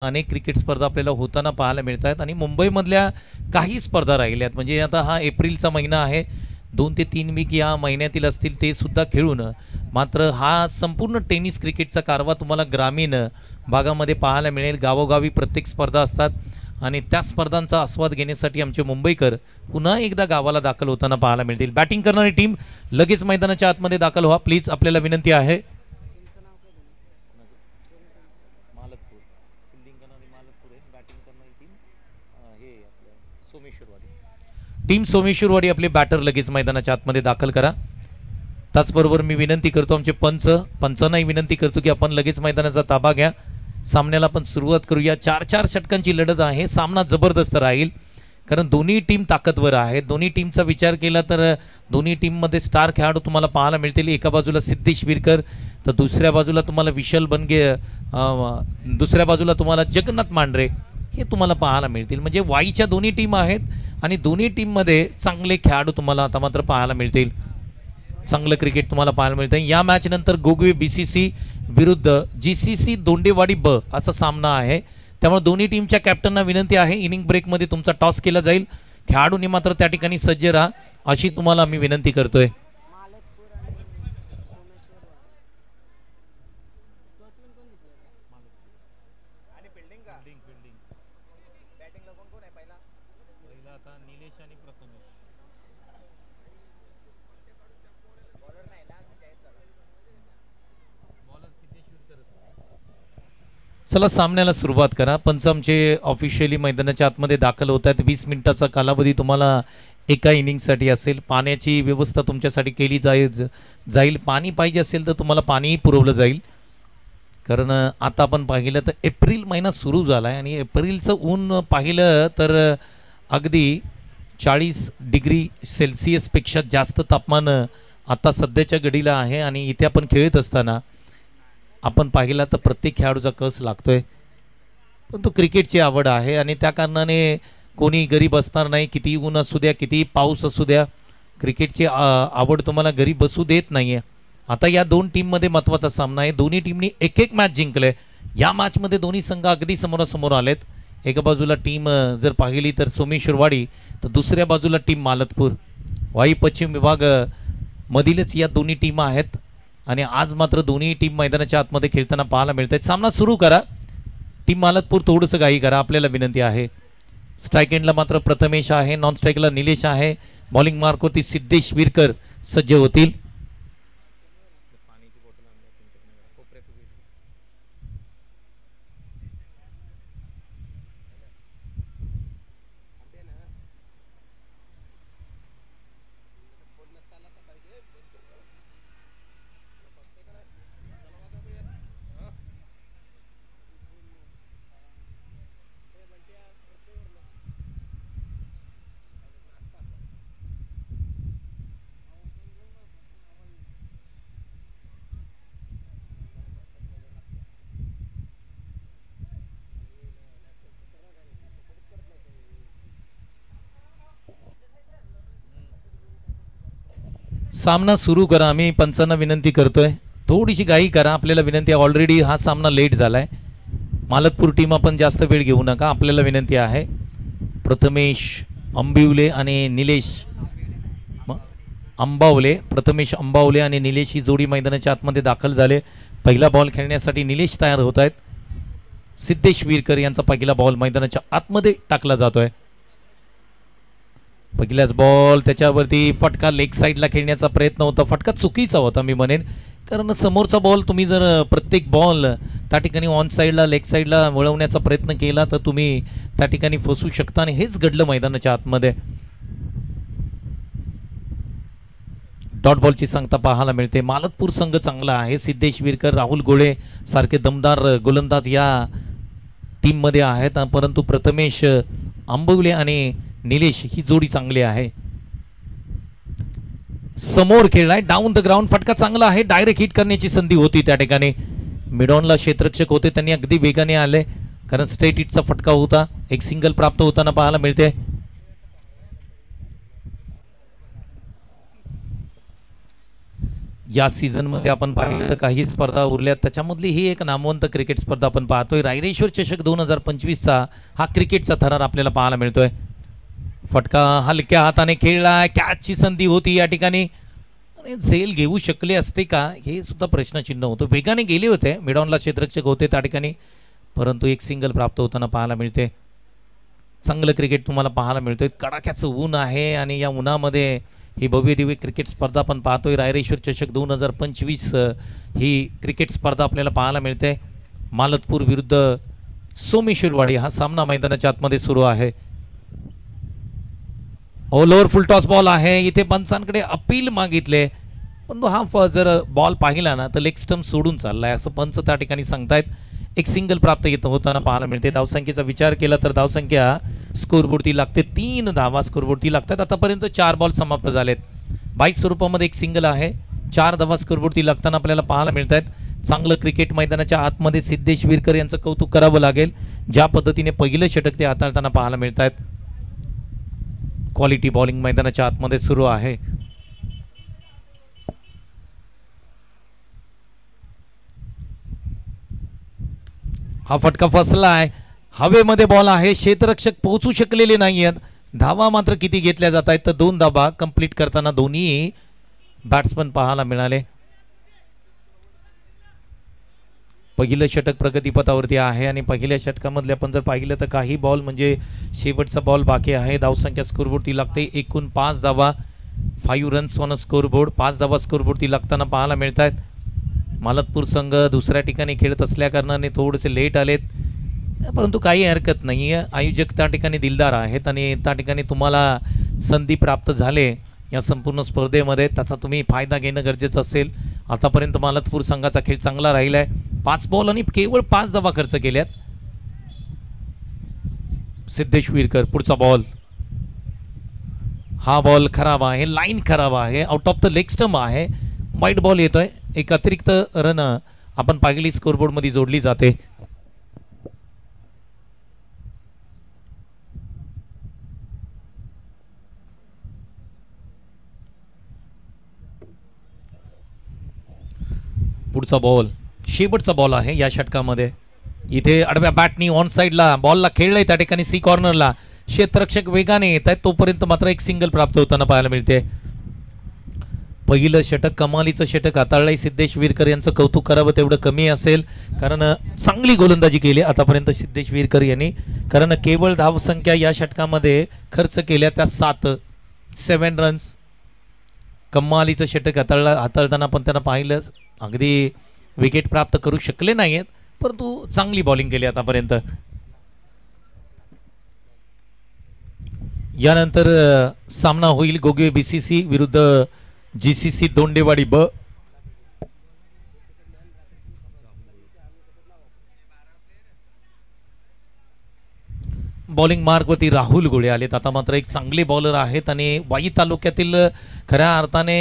अनेक क्रिकेट स्पर्धा आपल्याला होताना पाहायला मिळत आहेत आणि मुंबईमधल्या काही स्पर्धा राहिल्यात. म्हणजे आता हा एप्रिलचा महिना आहे, 2 ते 3 वीक या महिन्यातील असतील ते सुद्धा खेळून मात्र हा संपूर्ण टेनिस क्रिकेटचा कारवा तुम्हाला ग्रामीण भागामध्ये पाहायला मिळेल. गावोगावी प्रत्येक स्पर्धा असतात आणि त्या स्पर्धांचा आस्वाद घेण्यासाठी आमचे मुंबईकर पुन्हा एकदा गावाला दाखल होताना पाहायला मिळतील. बॅटिंग करणारी टीम लगेच मैदानाच्या आतमध्ये दाखल व्हा प्लीज, आपल्याला विनंती आहे. टीम सोमेश्वरवाडी आपले बॅटर लगेच मैदानाच्या आतमध्ये दाखल करा. त्याचबरोबर मी विनंती करतो आमचे पंचांनाही विनंती करतो की आपण लगेच मैदानाचा ताबा घ्या. सामन्याला आपण सुरुवात करूया. 4-4 षटकांची लढत आहे. सामना जबरदस्त राहील कारण दोन्ही टीम ताकदवर आहेत. दोन्ही टीमचा विचार केला तर दोन्ही टीममध्ये स्टार खेळाडू तुम्हाला पाहायला मिळतील. एका बाजूला सिद्धेश विरकर तर दुसऱ्या बाजूला तुम्हाला विशाल बनगे, दुसऱ्या बाजूला तुम्हाला जगन्नाथ मांढरे हे तुम्हाला पाहायला मिळतील. म्हणजे वाईच्या दोन्ही टीम आहेत आणि दोन्ही टीममध्ये चांगले खेळाडू तुम्हाला आता मात्र पाहायला मिळतील. चांगलं क्रिकेट तुम्हाला पाहायला मिळतं. या मॅच नंतर गोगवे BCC विरुद्ध GCC दोंडेवाडी ब असा सामना आहे. त्यामुळे दोन्ही टीमच्या कॅप्टनना विनंती आहे इनिंग ब्रेकमध्ये तुमचा टॉस केला जाईल. खेळाडूंनी मात्र त्या ठिकाणी सज्ज राहा अशी तुम्हाला आम्ही विनंती करतोय. चला सामन्याला सुरुवात करा. पंच आमचे ऑफिशियली मैदानाच्या आतमध्ये दाखल होत आहेत. 20 मिनिटाचा कालावधी तुम्हाला एका इनिंगसाठी असेल. पाण्याची व्यवस्था तुमच्यासाठी केली जाईल. पाणी पाहिजे असेल तर तुम्हाला पाणीही पुरवलं जाईल. कारण आता आपण पाहिलं तर एप्रिल महिना सुरू झाला आहे आणि एप्रिलचं ऊन पाहिलं तर अगदी 40 डिग्री सेल्सिअसपेक्षा जास्त तापमान आता सध्याच्या घडीला आहे. आणि इथे आपण खेळत असताना आपण पाहिला तर प्रत्येक खेळाडूचा कस लागतोय. पण तो क्रिकेटची आवड आहे आणि त्या कारणाने कोणी गरीब असणार नाही. किती ऊन असू द्या, किती पाऊस असू द्या, क्रिकेटची आवड तुम्हाला गरीब बसू देत नाही आहे. आता या दोन टीममध्ये महत्त्वाचा सामना आहे. दोन्ही टीमनी एक मॅच जिंकले. या मॅचमध्ये दोन्ही संघ अगदी समोरासमोर आलेत. एका बाजूला टीम जर पाहिली तर सोमेश्वरवाडी तर दुसऱ्या बाजूला टीम मालतपूर. वाई पश्चिम विभाग मधीलच या दोन्ही टीम आहेत आणि आज मात्र दोन्ही टीम मैदानाच्या आतमध्ये खेळताना पाहायला मिळत आहेत. सामना सुरू करा. टीम मालतपूर थोडंसं घाई करा, आपल्याला विनंती आहे. स्ट्राईक एंडला मात्र प्रथमेश आहे, नॉन स्ट्राईकला निलेश आहे. बॉलिंग मार्कवरती सिद्धेश विरकर सज्ज होतील. सामना सुरू करा. आम्ही पंचांना विनंती करतोय थोडीशी घाई करा, आपल्याला विनंती आहे. ऑलरेडी हा सामना लेट झालाय. मालतपूर टीम आपण जास्त वेळ घेऊ नका, आपल्याला विनंती आहे. प्रथमेश अंबिवले आणि निलेश अंबावले, प्रथमेश अंबावले आणि निलेश ही जोडी मैदानाच्या आतमध्ये दाखल झाले. पहिला बॉल खेळण्यासाठी निलेश तयार होत आहेत. सिद्धेश विरकर यांचा पहिला बॉल मैदानाच्या आतमध्ये टाकला जातोय. पहिलाच बॉल, त्याच्यावरती फटका लेग साईडला खेळण्याचा प्रयत्न होता. फटका चुकीचा होता मी म्हणेन, कारण समोरचा बॉल तुम्ही जर प्रत्येक बॉल त्या ठिकाणी ऑन साईडला लेग साईडला वळवण्याचा प्रयत्न केला तर तुम्ही त्या ठिकाणी फसू शकता आणि हेच घडलं मैदानाच्या आतमध्ये. डॉट बॉलची सांगता पाहायला मिळते. मालतपूर संघ चांगला आहे. सिद्धेश विरकर, राहुल गोळे सारखे दमदार गोलंदाज या टीममध्ये आहेत, परंतु प्रथमेश आंबवले आणि निलेश ही जोडी चांगली आहे. समोर खेळलाय, डाऊन द ग्राउंड, फटका चांगला आहे. डायरेक्ट हिट करण्याची संधी होती त्या ठिकाणी. मिडॉनला क्षेत्ररक्षक होते, त्यांनी अगदी वेगाने आले कारण स्ट्रेट हिटचा फटका होता. एक सिंगल प्राप्त होताना पाहायला मिळते. या सीझनमध्ये आपण पाहिलं तर काही स्पर्धा उरल्यात, त्याच्यामधली ही एक नामवंत क्रिकेट स्पर्धा आपण पाहतोय. रायरेश्वर चषक 2025चा हा क्रिकेटचा थरार आपल्याला पाहायला मिळतोय. फटका हलक्या हाताने खेळला, कॅचची संधी होती या ठिकाणी, आणि झेल घेऊ शकले असते का हे सुद्धा प्रश्नचिन्ह होतं. वेगाने गेले होते, मिडॉनला क्षेत्ररक्षक होते त्या ठिकाणी, परंतु एक सिंगल प्राप्त होताना पाहायला मिळते. चांगलं क्रिकेट तुम्हाला पाहायला मिळतोय. कडाक्याचं ऊन आहे आणि या उन्हामध्ये ही भव्य दिव्य क्रिकेट स्पर्धा आपण पाहतोय. रायरेश्वर चषक 2025 ही क्रिकेट स्पर्धा आपल्याला पाहायला मिळते. मालतपूर विरुद्ध सोमेश्वरवाडी हा सामना मैदानाच्या आतमध्ये सुरू आहे. ऑल ओव्हर फुल टॉस बॉल आहे. इथे पंचांकडे अपील मागितले, पण हा जर बॉल पाहिला ना तर लेग स्टंप सोडून चाललाय असं पंच त्या ठिकाणी सांगतायत. एक सिंगल प्राप्त येत होताना पाहायला मिळते. धावसंख्येचा विचार केला तर धावसंख्या स्कोरबोर्डती लागते 3 धावा स्कोरबोर्डती लागतात. आतापर्यंत 4 बॉल समाप्त झालेत. 22 स्वरूपामध्ये एक सिंगल आहे. 4 धावा स्कोरबोर्डती लागताना आपल्याला पाहायला मिळत आहेत. चांगलं क्रिकेट मैदानाच्या आतमध्ये सिद्धेश विरकर यांचं कौतुक करावं लागेल. ज्या पद्धतीने पहिलं षटक ते हाताळताना पाहायला मिळत आहेत. क्वालिटी बॉलिंग मैदानाच्या आतमध्ये सुरू आहे. हा फटका फसला आहे. हवेमध्ये बॉल आहे. क्षेत्ररक्षक पोहोचू शकलेले नाहीयेत. धावा मात्र किती घेतल्या जात आहेत तर 2 धावा कंप्लीट करताना दोन्ही बॅट्समन पाहायला मिळाले. पहिलं षटक प्रगतीपथावरती आहे आणि पहिल्या षटकामधले आपण जर पाहिलं तर काही बॉल म्हणजे शेवटचा बॉल बाकी आहे. धावसंख्या स्कोरबोर्डती लागते एकूण 5 धावा, 5 रन्स ऑन अ स्कोरबोर्ड. 5 धावा स्कोरबोर्डती लागताना पाहायला मिळत आहेत. मालतपूर संघ दुसऱ्या ठिकाणी खेळत असल्या कारणाने थोडेसे लेट आलेत, परंतु काही हरकत नाही आहे. आयोजक त्या ठिकाणी दिलदार आहेत आणि त्या ठिकाणी तुम्हाला संधी प्राप्त झाले या संपूर्ण स्पर्धेमध्ये, त्याचा तुम्ही फायदा घेणं गरजेचं असेल. आतापर्यंत मालतपूर संघाचा खेळ चांगला राहिला आहे. 5 बॉल आणि केवळ 5 धावा खर्च केल्यात. सिद्धेश विरकर पुढचा बॉल. हा बॉल खराब आहे. लाईन खराब आहे. Out of the leg stump आहे. वाईट बॉल येतोय. एक अतिरिक्त रन आपण पाहिली स्कोरबोर्ड मध्ये जोडली जाते. पुढचा बॉल शेवटचा बॉल आहे या षटकामध्ये. इथे आडव्या बॅटनी ऑन साइडला बॉलला खेळलंय त्या ठिकाणी सी कॉर्नरला. क्षेत्ररक्षक वेगाने येत आहेत तोपर्यंत मात्र एक सिंगल प्राप्त होताना पाहायला मिळते. पहिलं षटक कमालीचं षटक हाताळलंय सिद्धेश विरकर यांचं कौतुक करावं तेवढं कमी असेल, कारण चांगली गोलंदाजी केली आतापर्यंत सिद्धेश विरकर यांनी. कारण केवळ धावसंख्या या षटकामध्ये खर्च केल्या त्या 7 रन्स. कमालीचं षटक हाताळताना पण त्यांना पाहिलं अगदी विकेट प्राप्त करू शकले नाहीत, परंतु चांगली बॉलिंग केली आतापर्यंत. यानंतर सामना होईल गोगवे BCC विरुद्ध GCC दोंडेवाडी ब. बॉलिंग मार्गवरती राहुल गोळे आलेत. आता मात्र एक चांगले बॉलर आहेत आणि वाई तालुक्यातील खऱ्या अर्थाने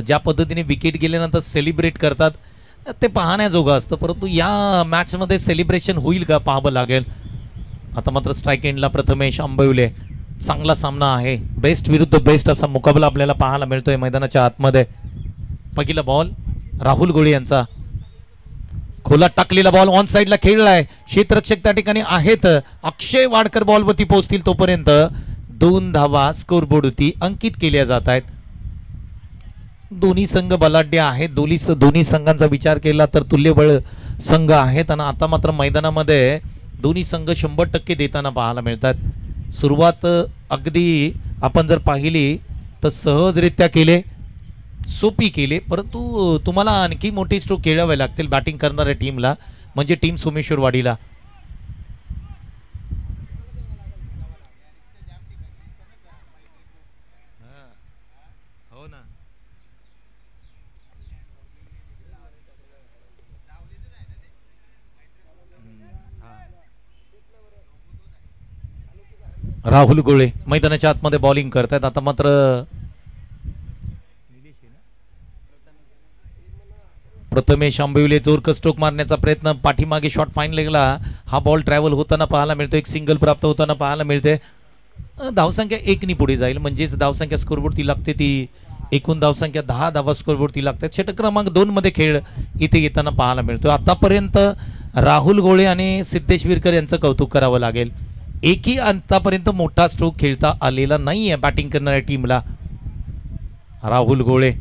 ज्या पद्धतीने विकेट गेल्यानंतर सेलिब्रेट करतात ते पाहण्याजोगं असतं, परंतु या मॅचमध्ये सेलिब्रेशन होईल का पाहावं लागेल. आता मात्र स्ट्राईक एंडला प्रथमेश आंबवले. चांगला सामना आहे. बेस्ट विरुद्ध बेस्ट असा मुकाबला आपल्याला पाहायला मिळतोय मैदानाच्या आतमध्ये. पहिला बॉल राहुल गोळे यांचा. खोला टाकलेला बॉल ऑन साइडला खेळलाय. क्षेत्ररक्षक त्या ठिकाणी आहेत. अक्षय वाडकर बॉलवरती पोहोचतील तोपर्यंत 2 धावा स्कोरबोर्डवरती अंकित केल्या जात आहेत. दोन्ही संघ बलाढ्य आहेत. दोन्ही संघांचा विचार केला तर तुल्यबळ संघ आहेत आणि आता मात्र मैदानामध्ये दोन्ही संघ 100% देताना पाहायला मिळतात. सुरुवात अगदी आपण जर पाहिली तर सहजरित्या केले, सोपी केले, परंतु तुम्हाला आणखी मोठी स्ट्रोक खेळावे लागतील बॅटिंग करणाऱ्या टीमला, म्हणजे टीम सोमेश्वरवाडीला. हो ना. राहुल गोळे मैदानाच्या आतमध्ये बॉलिंग करतायत. आता मात्र प्रथमेश आंबिवले जोरकर स्ट्रोक मारण्याचा प्रयत्न. पाठीमागे शॉट फाईन लेगला हा बॉल ट्रॅव्हल होताना पाहायला मिळतो. एक सिंगल प्राप्त होताना पाहायला मिळते. धावसंख्या 1 नी पुढे जाईल, म्हणजेच धावसंख्या स्कोरबोर्ड ती लागते ती एकूण धावसंख्या 10 धावा स्कोरवरती लागतात. षटक क्रमांक 2 मध्ये खेळ इथे येताना पाहायला मिळतो. आतापर्यंत राहुल गोळे आणि सिद्धेश विरकर यांचं कौतुक करावं लागेल. एकही आतापर्यंत मोठा स्ट्रोक खेळता आलेला नाहीये बॅटिंग करणाऱ्या टीमला. राहुल गोळे,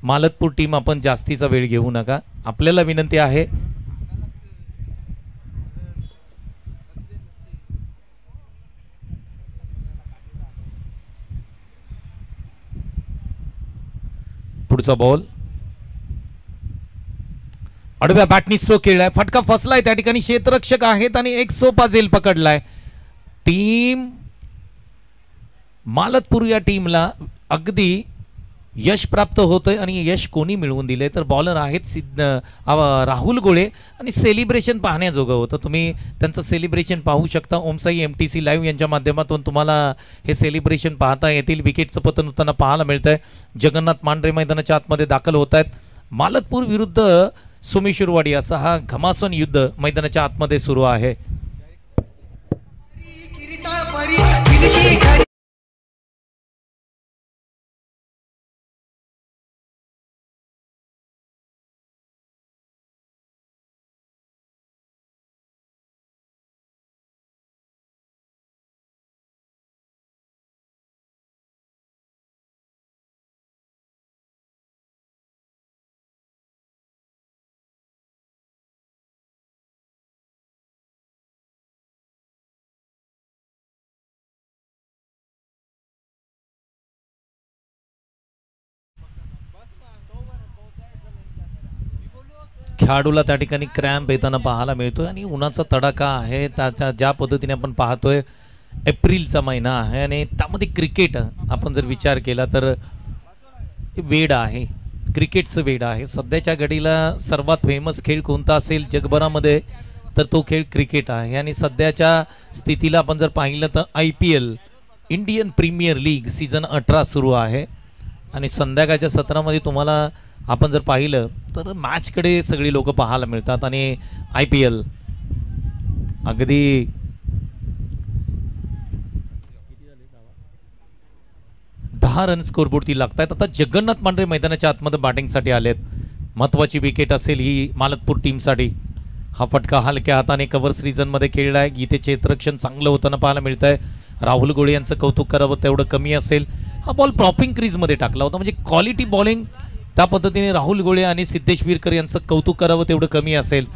मालतपूर टीम आपण जास्तीचा वेळ घेऊ नका, आपल्याला विनंती आहे. पुढचा बॉल आडव्या बॅटनी स्ट्रोक खेळलाय, फटका फसलाय त्या ठिकाणी, क्षेत्ररक्षक आहेत आणि एक सोपा झेल पकडलाय. टीम मालतपूर या टीमला अगदी यश प्राप्त होतंय आणि यश कोणी मिळवून दिले तर बॉलर आहेत राहुल गोळे आणि सेलिब्रेशन पाहण्याजोगं होतं. तुम्ही त्यांचं सेलिब्रेशन पाहू शकता. ओमसाई MTC लाईव्ह यांच्या माध्यमातून तुम्हाला हे सेलिब्रेशन पाहता येतील. विकेटचं पतन होताना पाहायला मिळतंय. जगन्नाथ मांढरे मैदानाच्या आतमध्ये दाखल होत आहेत. मालतपूर विरुद्ध सोमेश्वरवाडी असा हा घमासान युद्ध मैदानाच्या आतमध्ये सुरू आहे. खेळाडूला त्या ठिकाणी क्रॅम्प येताना पाहायला मिळतोय आणि उन्हाचा तडाखा आहे. त्याच्या ज्या पद्धतीने आपण पाहतोय, एप्रिलचा महिना आहे आणि त्यामध्ये क्रिकेट आपण जर विचार केला तर वेड आहे, क्रिकेटचं वेड आहे. सध्याच्या घडीला सर्वात फेमस खेळ कोणता असेल जगभरामध्ये तर तो खेळ क्रिकेट आहे. आणि सध्याच्या स्थितीला आपण जर पाहिलं तर IPL Indian premier league season 18 सुरू आहे आणि संध्याकाळच्या सत्रामध्ये तुम्हाला आपण जर पाहिलं तर मॅचकडे सगळी लोक पाहायला मिळतात आणि IPL अगदी दहा रन स्कोरबोर्डती लागतात. आता जगन्नाथ मांढरे मैदानाच्या आतमध्ये बॅटिंगसाठी आलेत. महत्वाची विकेट असेल ही मालतपूर टीमसाठी. हा फटका हलक्या हाताने कव्हर्स रिजनमध्ये खेळलाय. गीते क्षेत्ररक्षण चांगलं होताना पाहायला मिळत आहे. राहुल गोळे यांचं कौतुक करावं तेवढं कमी असेल. हा बॉल प्रॉपिंग क्रीजमध्ये टाकला होता, म्हणजे क्वालिटी बॉलिंग त्या पद्धतीने राहुल गोळे आणि सिद्धेश विरकर यांचं कौतुक करावं तेवढं कमी असेल.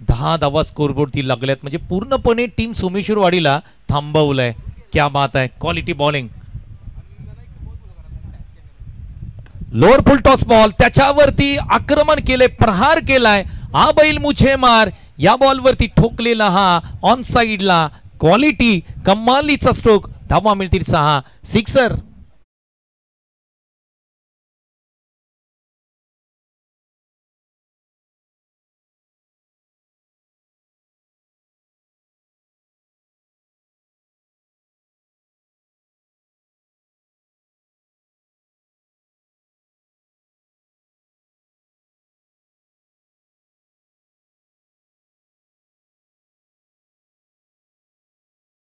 10 धावा स्कोरबोर्डती लागल्यात, म्हणजे पूर्णपणे टीम सोमेश्वरवाडीला थांबवलंय. क्या बात आहे, क्वालिटी बॉलिंग. लोअर फुल टॉस बॉल, त्याच्यावरती आक्रमण केले, प्रहार केलाय. हा बैल मुझे मार या बॉलवरती ठोकलेला हा ऑन साइडला क्वालिटी कमालीचा स्ट्रोक. धावा मिळतील 6. सिक्सर.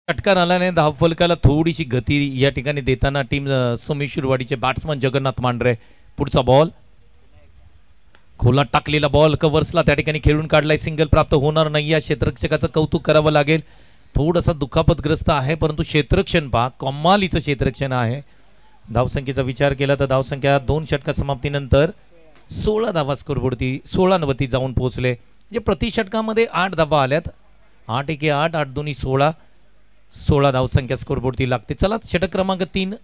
षटकार आल्याने धावफलकाला थोडीशी गती या ठिकाणी देताना टीम सोमेश्वरवाडीचे बॅट्समन जगन्नाथ मांढरे. पुढचा बॉल खोला टाकलेला बॉल कव्हर्सला त्या ठिकाणी खेळून काढलाय. सिंगल प्राप्त होणार नाही. या क्षेत्ररक्षकाचं कौतुक करावं लागेल. थोडासा दुखापतग्रस्त आहे परंतु क्षेत्ररक्षण पहा, कमालीचं क्षेत्ररक्षण आहे. धावसंख्येचा विचार केला तर धावसंख्या 2 षटका समाप्तीनंतर 16 धावा स्कोरवरती 16 वरती जाऊन पोहोचले. म्हणजे प्रति षटकामध्ये 8 धावा आल्यात. 8 एके 8, 8 दोन्ही 16 धावसंख्या स्कोरबोर्डती लागते. चला षटक क्रमांक 3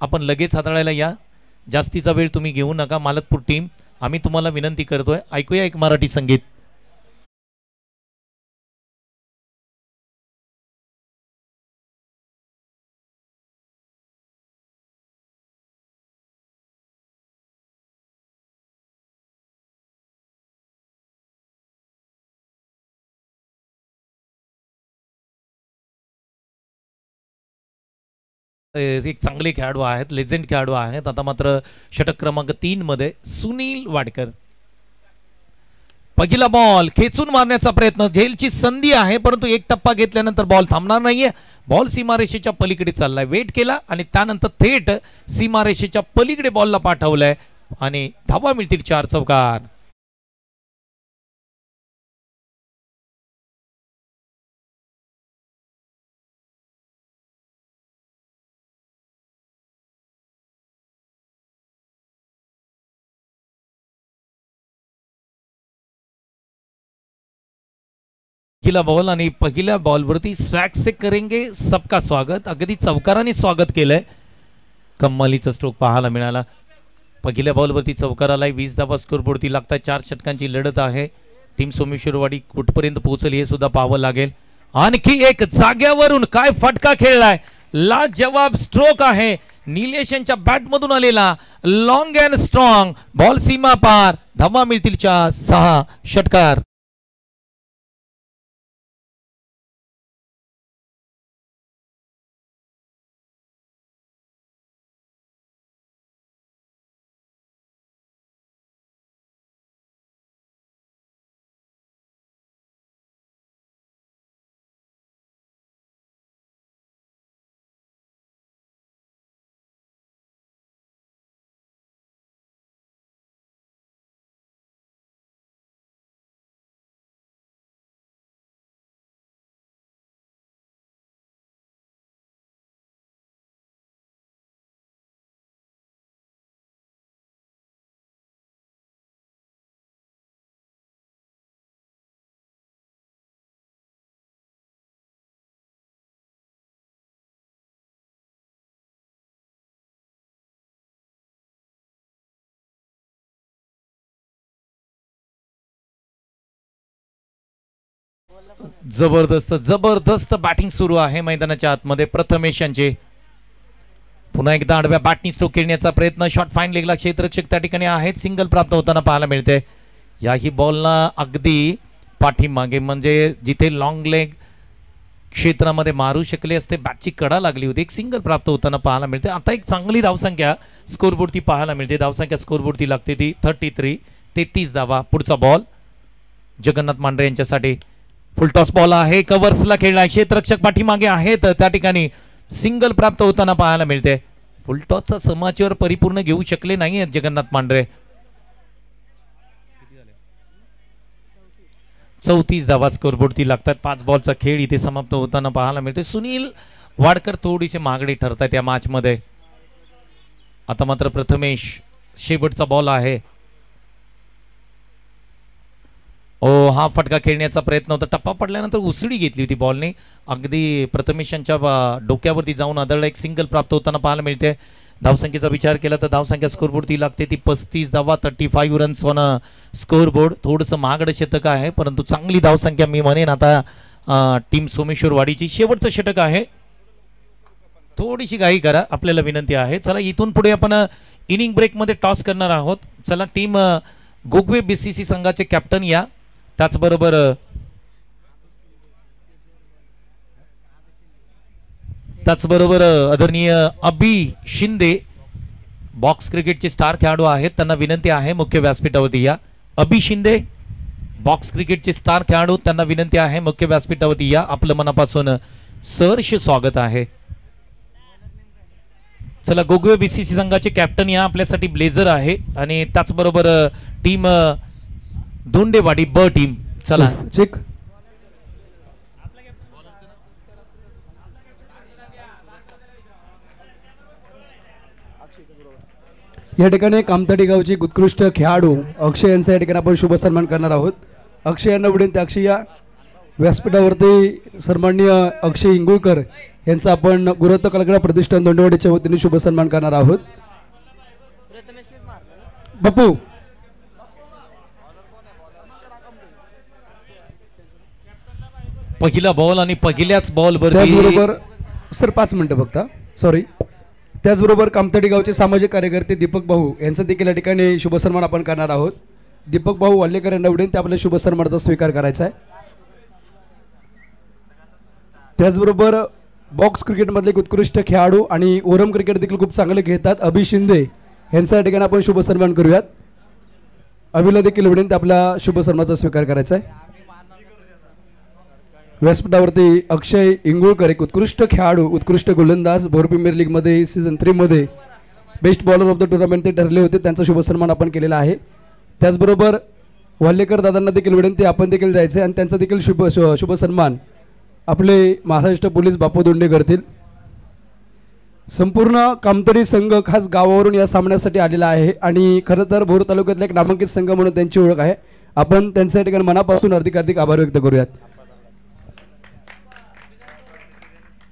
आपण लगेच हाताळायला या. जास्तीचा वेळ तुम्ही घेऊ नका. मालतपूर टीम आम्ही तुम्हाला विनंती करतोय, ऐकूया एक मराठी संगीत. एक चांगले खेळाडू आहेत, लेजेंड खेळाडू आहेत. आता मात्र षटक क्रमांक 3 मध्ये सुनील वाडकर. पहिला बॉल खेचून मारण्याचा प्रयत्न, झेलची संधी आहे परंतु एक टप्पा घेतल्यानंतर बॉल थांबणार नाहीये. बॉल सीमारेषेच्या पलीकडे चाललाय, वेट केला आणि त्यानंतर थेट सीमारेषेच्या पलीकडे बॉलला पाठवलाय आणि धावा मिळतील 4 चौकार. पहिला बॉल आणि पहिल्या बॉलवरती स्वॅग से करेंगे सबका स्वागत, अगदी चौकाराने स्वागत केलंय. कम्मालीचा स्ट्रोक पाहायला मिळाला. पहिल्या बॉलवरती चौकाराला 20 धावा स्कोरबोर्डती लागतात. 4 षटकांची लढत आहे. टीम सोमेश्वरवाडी कुठपर्यंत पोहोचली हे सुद्धा पाहावं लागेल. आणखी एक जाग्यावरून काय फटका खेळलाय, लाजवाब स्ट्रोक आहे. निलेश यांच्या बॅट मधून आलेला लॉंग अँड स्ट्रॉंग बॉल सीमा पार. धावा मिळतील 6 षटकार. जबरदस्त बॅटिंग सुरू आहे मैदानाच्या आतमध्ये. प्रथमेश यांचे पुन्हा एकदा आडव्या बॅटनी स्ट्रोक खेळण्याचा प्रयत्न. शॉट फाईन लेगला क्षेत्ररक्षक त्या ठिकाणी आहेत. सिंगल प्राप्त होताना पाहायला मिळते. याही बॉलला अगदी पाठीमागे म्हणजे जिथे लॉंग लेग क्षेत्रामध्ये मारू शकले असते बॅटची कडा लागली होती. एक सिंगल प्राप्त होताना पाहायला मिळते. आता एक चांगली धावसंख्या स्कोरबोर्डती पाहायला मिळते. धावसंख्या स्कोरबोर्डती लागते ती 33. 33 धावा. पुढचा बॉल जगन्नाथ मांढरे यांच्यासाठी फुलटॉस बॉल आहे. कव्हर्सला खेळला. क्षेत्ररक्षक पाठीमागे आहेत. त्या ठिकाणी सिंगल प्राप्त होताना पाहायला मिळते. फुलटॉसचा समाचार परिपूर्ण घेऊ शकले नाही आहेत जगन्नाथ मांढरे. 34 धावा स्कोरबोर्डती लागतात. 5 बॉलचा खेळ इथे समाप्त होताना पाहायला मिळते. सुनील वाडकर थोडीसे मागणी ठरतात या मॅच मध्ये. आता मात्र प्रथमेश शेवटचा बॉल आहे. हा फटका खेळण्याचा प्रयत्न होता. टप्पा पडल्यानंतर उसळी घेतली होती बॉलने. अगदी प्रथमेशांच्या डोक्यावरती जाऊन आदळला. एक सिंगल प्राप्त होताना पाहायला मिळते. धावसंख्येचा विचार केला तर धावसंख्या स्कोरबोर्डती लागते ती 35 धावा. 35 रन्स ऑन स्कोरबोर्ड. थोडंसं महागडं षटक आहे परंतु चांगली धावसंख्या मी म्हणेन आता टीम सोमेश्वरवाडीची. शेवटचं षटक आहे. थोडीशी घाई करा आपल्याला विनंती आहे. चला इथून पुढे आपण इनिंग ब्रेकमध्ये टॉस करणार आहोत. चला टीम गोगवे बीसीसी संघाचे कॅप्टन या. त्याचबरोबर आदरणीय अभि शिंदे बॉक्स क्रिकेटचे स्टार खेळाडू आहेत. त्यांना विनंती आहे मुख्य व्यासपीठावरती या. अभि शिंदे बॉक्स क्रिकेटचे स्टार खेळाडू, त्यांना विनंती आहे मुख्य व्यासपीठावरती या. आपलं मनापासून सहर्ष स्वागत आहे. चला गोगवे बीसीसी संघाचे कॅप्टन या. आपल्यासाठी ब्लेझर आहे आणि त्याचबरोबर टीम धोंडेवाडी ब टीम. चला चेक. या ठिकाणी कामतडी गावची उत्कृष्ट खेळाडू अक्षय यांचा या ठिकाणी आपण शुभ सन्मान करणार आहोत. अक्षय यांना विनंती, अक्षय या व्यासपीठावरती. सन्माननीय अक्षय इंगुळकर यांचा आपण गुरुत्व कलाकार प्रतिष्ठान धोंडेवाडीच्या वतीने शुभ सन्मान करणार आहोत. बापू पहिला बॉल आणि पहिल्याच बॉलवर त्याचबरोबर सर 5 मिनिटं फक्त सॉरी. त्याचबरोबर कामतडी गावचे सामाजिक कार्यकर्ते दीपक भाऊ यांचा देखील या ठिकाणी शुभ सन्मान आपण करणार आहोत. दीपक भाऊ वाल्लेकर यांना विनंती आपल्या शुभ सन्मानाचा स्वीकार करायचा आहे. त्याचबरोबर बॉक्स क्रिकेटमधले एक उत्कृष्ट खेळाडू आणि ओरम क्रिकेट देखील खूप चांगले खेळतात अभि शिंदे यांचा या ठिकाणी आपण शुभ सन्मान करूयात. अभिला देखील विनंती आपल्या शुभ सन्मानाचा स्वीकार करायचा आहे. व्यासपीठावरती अक्षय इंगुळकर एक उत्कृष्ट खेळाडू, उत्कृष्ट गोलंदाज, भोर प्रीमियर लीगमध्ये सीझन 3 मध्ये best bowler of the tournament ते ठरले होते. त्यांचा शुभ सन्मान आपण केलेला आहे. त्याचबरोबर वाल्लेकर दादांना देखील विनंती आपण देखील जायचे आणि त्यांचा देखील शुभ सन्मान आपले महाराष्ट्र पोलीस बापू दोंडे करतील. संपूर्ण कामतडी संघ खास गावावरून या सामन्यासाठी आलेला आहे आणि खरं तर भोर तालुक्यातला एक नामांकित संघ म्हणून त्यांची ओळख आहे. आपण त्यांच्या ठिकाणी मनापासून हार्दिक आभार व्यक्त करूयात.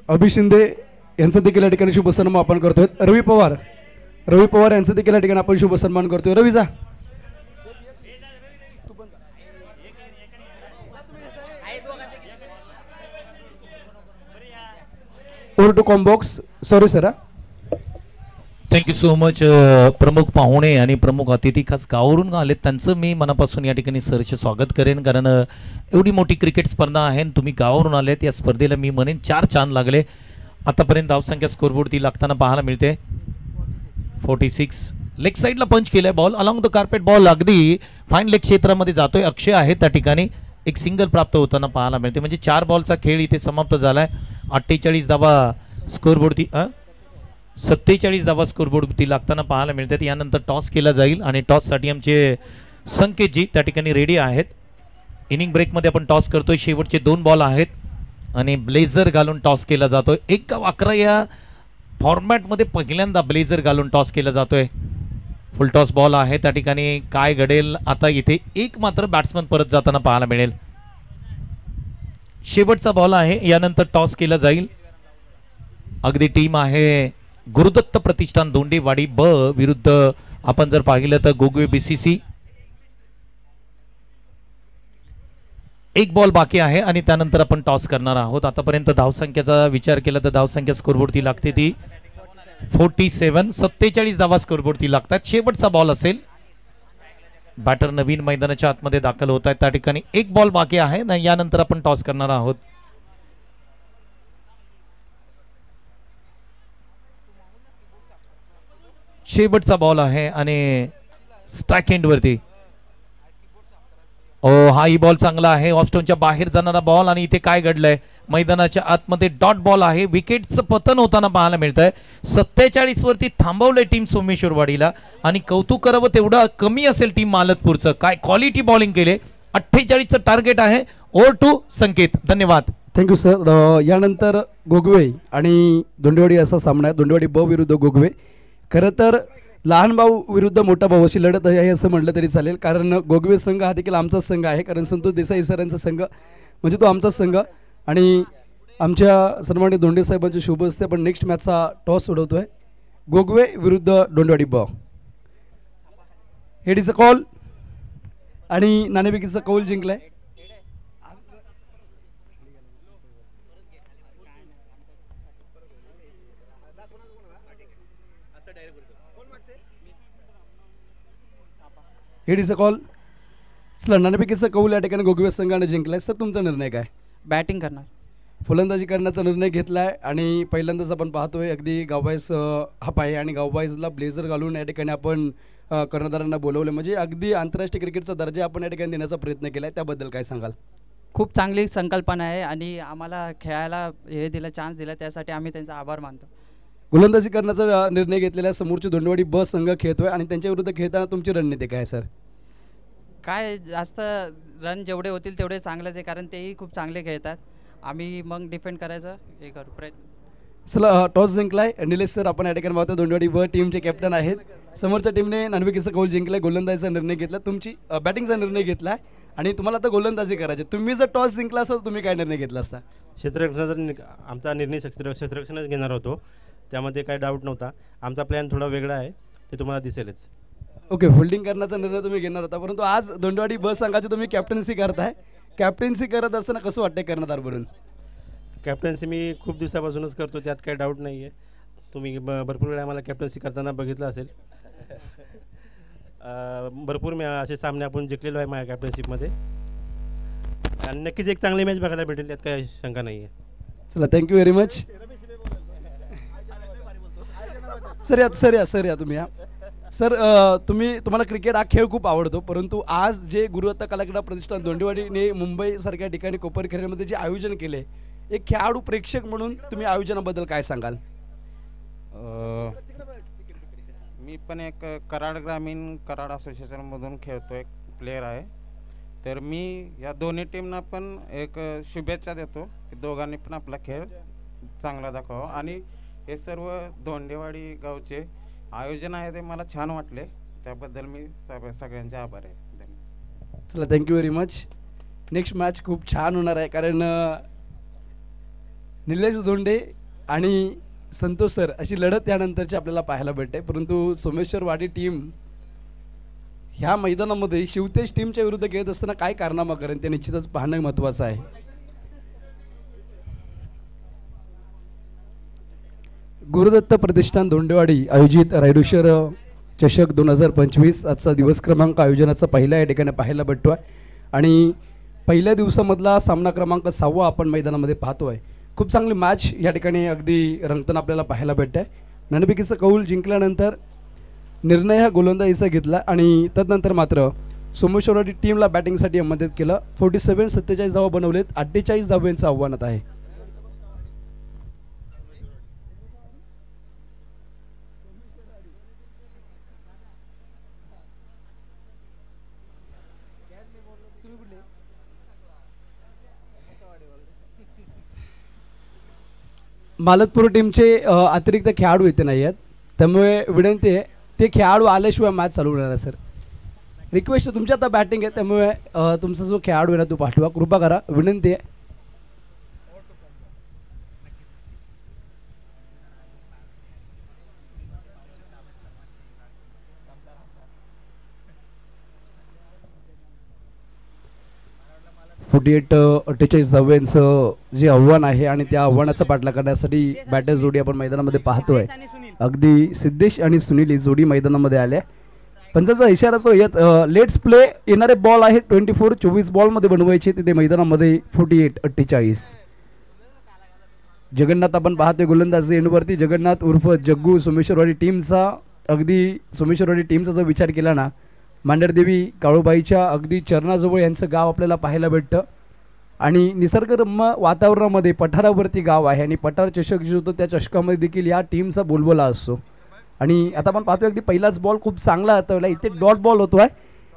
अभि शिंदे यांचा देखील या ठिकाणी शुभ सन्मान आपण करतोय. रवी पवार यांचा देखील या ठिकाणी आपण शुभ सन्मान करतोय. रवीजा ओव्हर टू कॉम्बॉक्स. Sorry sir. Thank you so much. प्रमुख पाहुणे आणि प्रमुख अतिथी खास गावावरून आलेत, त्यांचं मी मनापासून या ठिकाणी सरचे स्वागत करेन. कारण एवढी मोठी क्रिकेट स्पर्धा आहे आणि तुम्ही गावावरून आलेत. या स्पर्धेला मी म्हणेन 4 चांद लागले. आतापर्यंत धावसंख्या स्कोरबोर्ड ती लागताना पाहायला मिळते. 46 लेग साईडला पंच केलाय ball along the carpet. Ball अगदी फाईन लेग क्षेत्रामध्ये जातोय. अक्षय आहे त्या ठिकाणी. एक सिंगल प्राप्त होताना पाहायला मिळते. म्हणजे 4 बॉलचा खेळ इथे समाप्त झालाय. 48 धावा स्कोरबोर्ड ती 47 धावा स्कोरबोर्ड ती लागताना पाहायला मिळतात. यानंतर टॉस केला जाईल आणि टॉससाठी आमचे संकेतजी त्या ठिकाणी रेडी आहेत. इनिंग ब्रेकमध्ये आपण टॉस करतोय. शेवटचे 2 बॉल आहेत आणि ब्लेझर घालून टॉस केला जातोय. 1-11 या फॉर्मॅटमध्ये पहिल्यांदा ब्लेझर घालून टॉस केला जातोय. फुल टॉस बॉल आहे त्या ठिकाणी. काय घडेल आता इथे एक मात्र बॅट्समन परत जाताना पाहायला मिळेल. शेवटचा बॉल आहे. यानंतर टॉस केला जाईल. अगदी टीम आहे गुरुदत्त प्रतिष्ठान दोंडेवाडी ब विरुद्ध आपण जर पाहिलं तर गोगवे BCC. 1 बॉल बाकी आहे आणि त्यानंतर आपण टॉस करणार आहोत. आतापर्यंत धावसंख्येचा विचार केला तर धावसंख्या स्कोरबोर्ड ती लागते ती 47. 47 धावा स्कोरबोर्ड ती लागतात. शेवटचा बॉल असेल. बॅटर नवीन मैदानाच्या आतमध्ये दाखल होत आहेत. त्या ठिकाणी 1 बॉल बाकी आहे. यानंतर आपण टॉस करणार आहोत. शेवटचा बॉल आहे आणि स्ट्राइक एंड वरती. हा ही बॉल चांगला आहे. ऑफ स्टोनच्या बाहेर जाणारा बॉल आणि इथे काय घडलंय मैदानाच्या आतमध्ये डॉट बॉल आहे. विकेटचं पतन होताना पाहायला मिळतंय. 47 वरती थांबवलंय टीम सोमेश्वरवाडीला आणि कौतुक करावं तेवढं कमी असेल टीम मालतपूरचं. काय क्वालिटी बॉलिंग केले. 48चं टार्गेट आहे. ओव्हर टू संकेत. धन्यवाद. Thank you sir. यानंतर गोगवे आणि दोंडेवाडी असा सामना आहे. दोंडेवाडी ब विरुद्ध गोगवे. खरं तर लहान भाऊ विरुद्ध मोठा भाऊ अशी लढत आहे असं म्हटलं तरी चालेल. कारण गोगवे संघ हा देखील आमचाच संघ आहे. कारण संतोष देसाई सरांचा संघ म्हणजे तो आमचाच संघ आणि आमच्या सन्माननीय दोंडे साहेबांचे शुभ असते. पण नेक्स्ट मॅचचा टॉस सोडवतोय. गोगवे विरुद्ध दोंडेवाडी ब. हेड इज अ कॉल आणि नाणेफेकीचा कौल जिंकलाय. Head is a call. चला नाणेफेकीचा कौल या ठिकाणी गोगवे संघाने जिंकलाय. सर तुमचा निर्णय काय? बॅटिंग करणार. फलंदाजी करण्याचा निर्णय घेतलाय आणि पहिल्यांदाच आपण पाहतोय अगदी गावबाईज हा पाय आणि गावबाईजला ब्लेझर घालून या ठिकाणी आपण कर्णधारांना बोलवलं. म्हणजे अगदी आंतरराष्ट्रीय क्रिकेटचा दर्जा आपण या ठिकाणी देण्याचा प्रयत्न केला आहे. त्याबद्दल काय सांगाल? खूप चांगली संकल्पना आहे आणि आम्हाला खेळायला हे दिलं, चान्स दिला, त्यासाठी आम्ही त्यांचा आभार मानतो. गोलंदाजी करण्याचा निर्णय घेतलेला समोरची दोंडेवाडी ब संघ खेळतोय आणि त्यांच्या विरुद्ध खेळताना तुमची रणनीती काय सर? काय जास्त रन जेवढे होतील तेवढे चांगलंच आहे, कारण तेही खूप चांगले खेळतात. आम्ही मग डिफेंड करायचं हे करू प्रयत्न. चला टॉस जिंकलाय. निलेश सर आपण या ठिकाणी पाहतो दोंडेवाडी ब टीमचे कॅप्टन आहेत. समोरच्या टीमने नाणेफेकीचा कौल जिंकलाय. गोलंदाजीचा निर्णय घेतला. तुमची बॅटिंगचा निर्णय घेतलाय आणि तुम्हाला आता गोलंदाजी करायची. तुम्ही जर टॉस जिंकला असता तर तुम्ही काय निर्णय घेतला असता? क्षेत्ररक्षणाचा आमचा निर्णय क्षेत्ररक्षणच घेणार होतो. त्यामध्ये काही डाऊट नव्हता. आमचा प्लॅन थोडा वेगळा आहे, ते तुम्हाला दिसेलच. ओके, फिल्डिंग करण्याचा निर्णय तुम्ही घेणार होता, परंतु आज दोंडेवाडी ब संघाची तुम्ही कॅप्टन्सी करताय. कॅप्टन्सी करत असताना कसं वाटतंय कर्णधार बनून? कॅप्टन्सी मी खूप दिवसापासूनच करतो, त्यात काही डाऊट नाही आहे. तुम्ही भरपूर वेळा आम्हाला कॅप्टन्सी करताना बघितलं असेल. भरपूर असे सामने आपण जिंकलेलो आहे माझ्या कॅप्टनशिपमध्ये आणि नक्कीच एक चांगली मॅच बघायला भेटेल, त्यात काही शंका नाही आहे. चला थँक्यू व्हेरी मच. सर या तुम्ही या. सर तुम्हाला क्रिकेट हा खेळ खूप आवडतो, परंतु आज जे गुरुदत्त कलाक्रीडा प्रतिष्ठान दोंडेवाडीने मुंबईसारख्या ठिकाणी कोपर खेळण्यामध्ये जे आयोजन केले, एक खेळाडू प्रेक्षक म्हणून तुम्ही आयोजनाबद्दल काय सांगाल? मी पण एक कराड ग्रामीण कराड असोसिएशनमधून खेळतो, एक प्लेयर आहे. तर मी या दोन्ही टीमना पण एक शुभेच्छा देतो की दोघांनी पण आपला खेळ चांगला दाखवा. आणि हे सर्व दोंडेवाडी गावचे आयोजन आहे ते मला छान वाटले, त्याबद्दल मी सगळ्यांचे आभार आहे. धन्यवाद. चला, thank you very much. Next match खूप छान होणार आहे, कारण निलेश धोंडे आणि संतोष सर अशी लढत त्यानंतरची आपल्याला पाहायला भेटते. परंतु सोमेश्वरवाडी टीम ह्या मैदानामध्ये शिवतेज टीमच्या विरुद्ध खेळत असताना काय कारनामा करेल ते निश्चितच पाहणं महत्त्वाचं आहे. गुरुदत्त प्रतिष्ठान धोंडेवाडी आयोजित रायडुशर चषक 2025 आजचा दिवस क्रमांक आयोजनाचा पहिला या ठिकाणी पाहायला भेटतो आहे. आणि पहिल्या दिवसामधला सामना क्रमांक 6 आपण मैदानामध्ये पाहतो आहे. खूप चांगली मॅच या ठिकाणी अगदी रंगताना आपल्याला पाहायला भेटते आहे. नाणेफेकीचा कौल जिंकल्यानंतर निर्णय हा गोलंदाजीचा घेतला आणि तदनंतर मात्र सोमेश्वरवाडी टीमला बॅटिंगसाठी मदत केलं. 47-47 धावा बनवलेत, 48 धावांचं आव्हानात आहे. मालतपूर टीमचे अतिरिक्त खेळाडू इथे नाही आहेत, त्यामुळे विनंती आहे ते खेळाडू आल्याशिवाय मॅच चालू होणार आहे. सर रिक्वेस्ट, तुमची आता बॅटिंग आहे त्यामुळे तुमचा जो खेळाडू आहे ना तो पाठवा, कृपा करा, विनंती आहे. .48 48 धावांचं जे आव्हान आहे आणि त्या आव्हानाचा पाठलाग करण्यासाठी बॅटर जोडी आपण मैदानामध्ये पाहतोय. अगदी सिद्धेश आणि सुनील ही जोडी मैदानामध्ये आल्या. पंचाचा इशारा जो येत लेट्स प्ले येणारे बॉल आहे 24 बॉलमध्ये बनवायचे, तिथे मैदानामध्ये 48-48. जगन्नाथ आपण पाहतोय गोलंदाजी एंडवरती. जगन्नाथ उर्फ जग्गू सोमेश्वरवाडी टीमचा, अगदी सोमेश्वरवाडी टीमचा जर विचार केला ना, मांढरदेवी काळूबाईच्या अगदी चरणाजवळ यांचं गाव आपल्याला पाहायला भेटतं. आणि निसर्गरम्य वातावरणामध्ये पठारावरती गाव आहे आणि पठार चषक जो होतो त्या चषकामध्ये देखील या टीमचा बोलबोला असतो. आणि आता आपण पाहतोय अगदी पहिलाच बॉल खूप चांगला हातावला, इथे डॉट बॉल होतोय.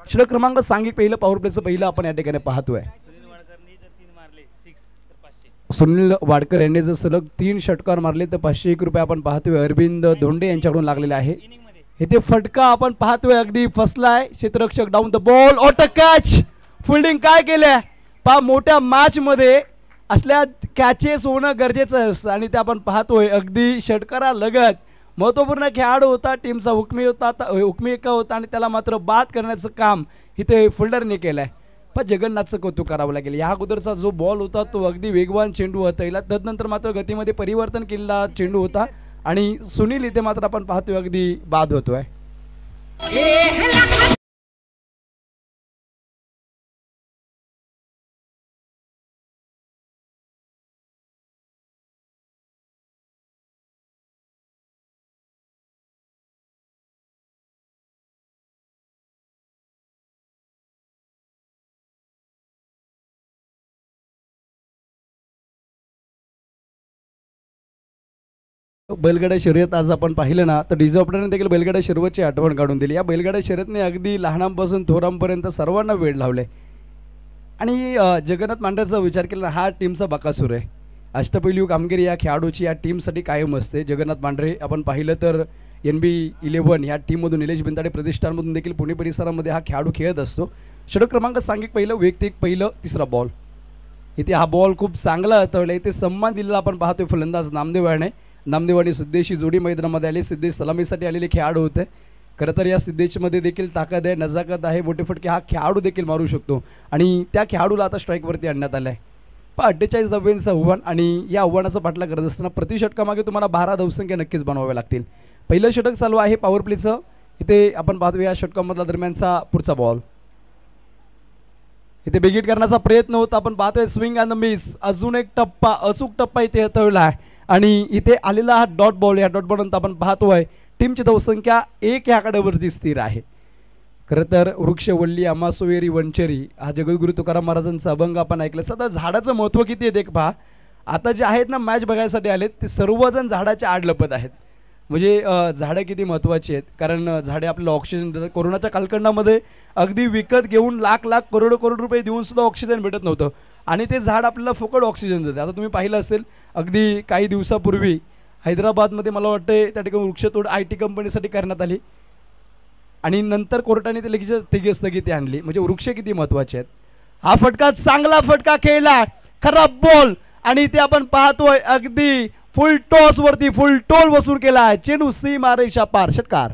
षटक क्रमांक सांघिक पहिलं पॉवर प्लेचं पहिलं आपण या ठिकाणी पाहतोय. सुनील वाडकर यांनी जर सलग 3 षटकार मारले तर 501 रुपये आपण पाहतोय अरविंद धोंडे यांच्याकडून लागलेले आहे. इथे फटका आपण पाहतोय अगदी फसलाय, क्षेत्ररक्षक down the ball, auto catch, fielding काय केलंय पहा. मोठ्या मॅच मध्ये असल्या कॅचेस होणं गरजेचं असतं आणि ते आपण पाहतोय अगदी षटकारा लगत महत्त्वपूर्ण खेळाडू होता, टीमचा हुकमी होता आणि त्याला मात्र बाद करण्याचं काम इथे फिल्डरने केलंय. पण जगन्नाथचं कौतुक करावं लागेल. या अगोदरचा जो बॉल होता तो अगदी वेगवान चेंडू होता, तदनंतर मात्र गतीमध्ये परिवर्तन केलेला चेंडू होता आणि सुनील इथे मात्र आपण पाहतोय अगदी बाद होतोय. बैलगाडा शर्यत आज आपण पाहिलं ना तर डीजे ऑपरेटरने देखील बैलगाडा शर्यतची आठवण काढून दिली. या बैलगाडा शर्यतने अगदी लहानांपासून थोरांपर्यंत सर्वांना वेळ लावले. आणि जगन्नाथ मांढरेचा विचार केला हा टीमचा बकासूर आहे. अष्टपैलू कामगिरी या खेळाडूची या टीमसाठी कायम असते. जगन्नाथ मांढरे आपण पाहिलं तर NB11 या टीममधून निलेश बिंदाडे प्रतिष्ठानमधून देखील पुणे परिसरामध्ये हा खेळाडू खेळत असतो. षटक क्रमांक सांघिक पहिलं, वैयक्तिक पहिलं, तिसरा बॉल. इथे हा बॉल खूप चांगला हाताळला. इथे सन्मान दिलेला आपण पाहतोय फलंदाज नामदेव आणि सिद्धेशची जोडी मैदानामध्ये आली. सिद्धेश सलामीसाठी आलेले खेळाडू होते. खरं तर या सिद्धेशमध्ये देखील ताकद आहे, नजाकत आहे, मोठे फटके हा खेळाडू देखील मारू शकतो आणि त्या खेळाडूला आता स्ट्राईकवरती आणण्यात आलं आहे. 48 धावांचं आव्हान आणि या आव्हानाचा पाठलाग करत असताना प्रति षटकामागे तुम्हाला 12 धावसंख्या नक्कीच बनवाव्या लागतील. पहिलं षटक चालू आहे पॉवर प्लेचं. इथे आपण पाहतो या षटकामधला दरम्यानचा पुढचा बॉल. इथे बिगिट करण्याचा प्रयत्न होता, आपण पाहतोय स्विंग अँड द मिस. अजून एक टप्पा, अचूक टप्पा इथे हाताळला आहे आणि इथे आलेला हा डॉट बॉल. या डॉट बॉल नंतर आपण पाहतोय टीमची धावसंख्या 1 या आकड्यावरती स्थिर आहे. खरं तर वृक्षवल्ली आमासोयरी वंचरी हा जगद्गुरू तुकाराम महाराजांचा अभंग आपण ऐकलं. आता झाडाचं महत्त्व किती आहे देख पहा. आता जे आहेत ना मॅच बघायसाठी आलेत ते सर्वजण झाडाच्या आड लपत आहेत. म्हणजे झाडं किती महत्त्वाची आहेत, कारण झाडे आपल्याला ऑक्सिजन देतात. कोरोनाच्या कालखंडामध्ये अगदी विकत घेऊन लाख लाख करोड रुपये देऊन सुद्धा ऑक्सिजन भेटत नव्हतं आणि ते झाड आपल्याला फुकट ऑक्सिजन देते. आता तुम्ही पाहिलं असेल अगदी काही दिवसापूर्वी हैदराबादमध्ये मला वाटतं त्या ठिकाणी वृक्षतोड IT कंपनीसाठी करण्यात आली आणि नंतर कोर्टाने ते लगेच स्थगिती आणली. म्हणजे वृक्ष किती महत्त्वाचे आहेत. हा फटका चांगला फटका खेळला, खराब बॉल आणि ते आपण पाहतोय अगदी फुल टॉस वरती फुल टोल वसूल केला. चेंडू सीमारेषा पार, षटकार.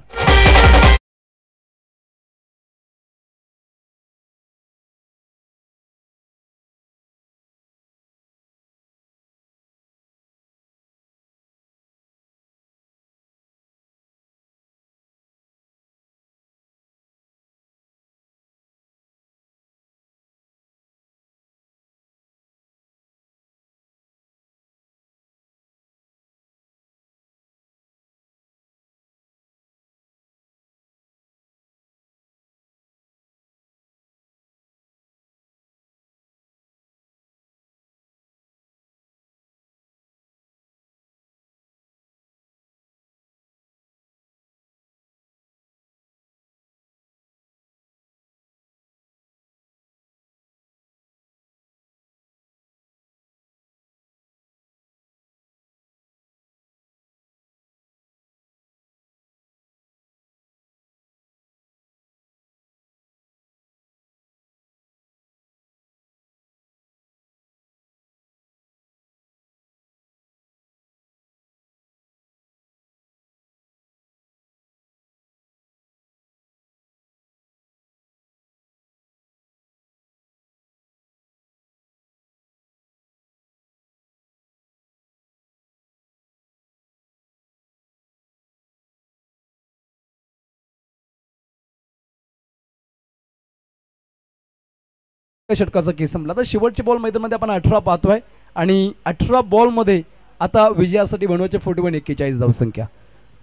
षटकाचा केस संपला. आता शेवटच्या बॉल मैदानामध्ये आपण 18 पाहतोय आणि 18 बॉलमध्ये आता विजयासाठी बनवायचे 41 धावसंख्या.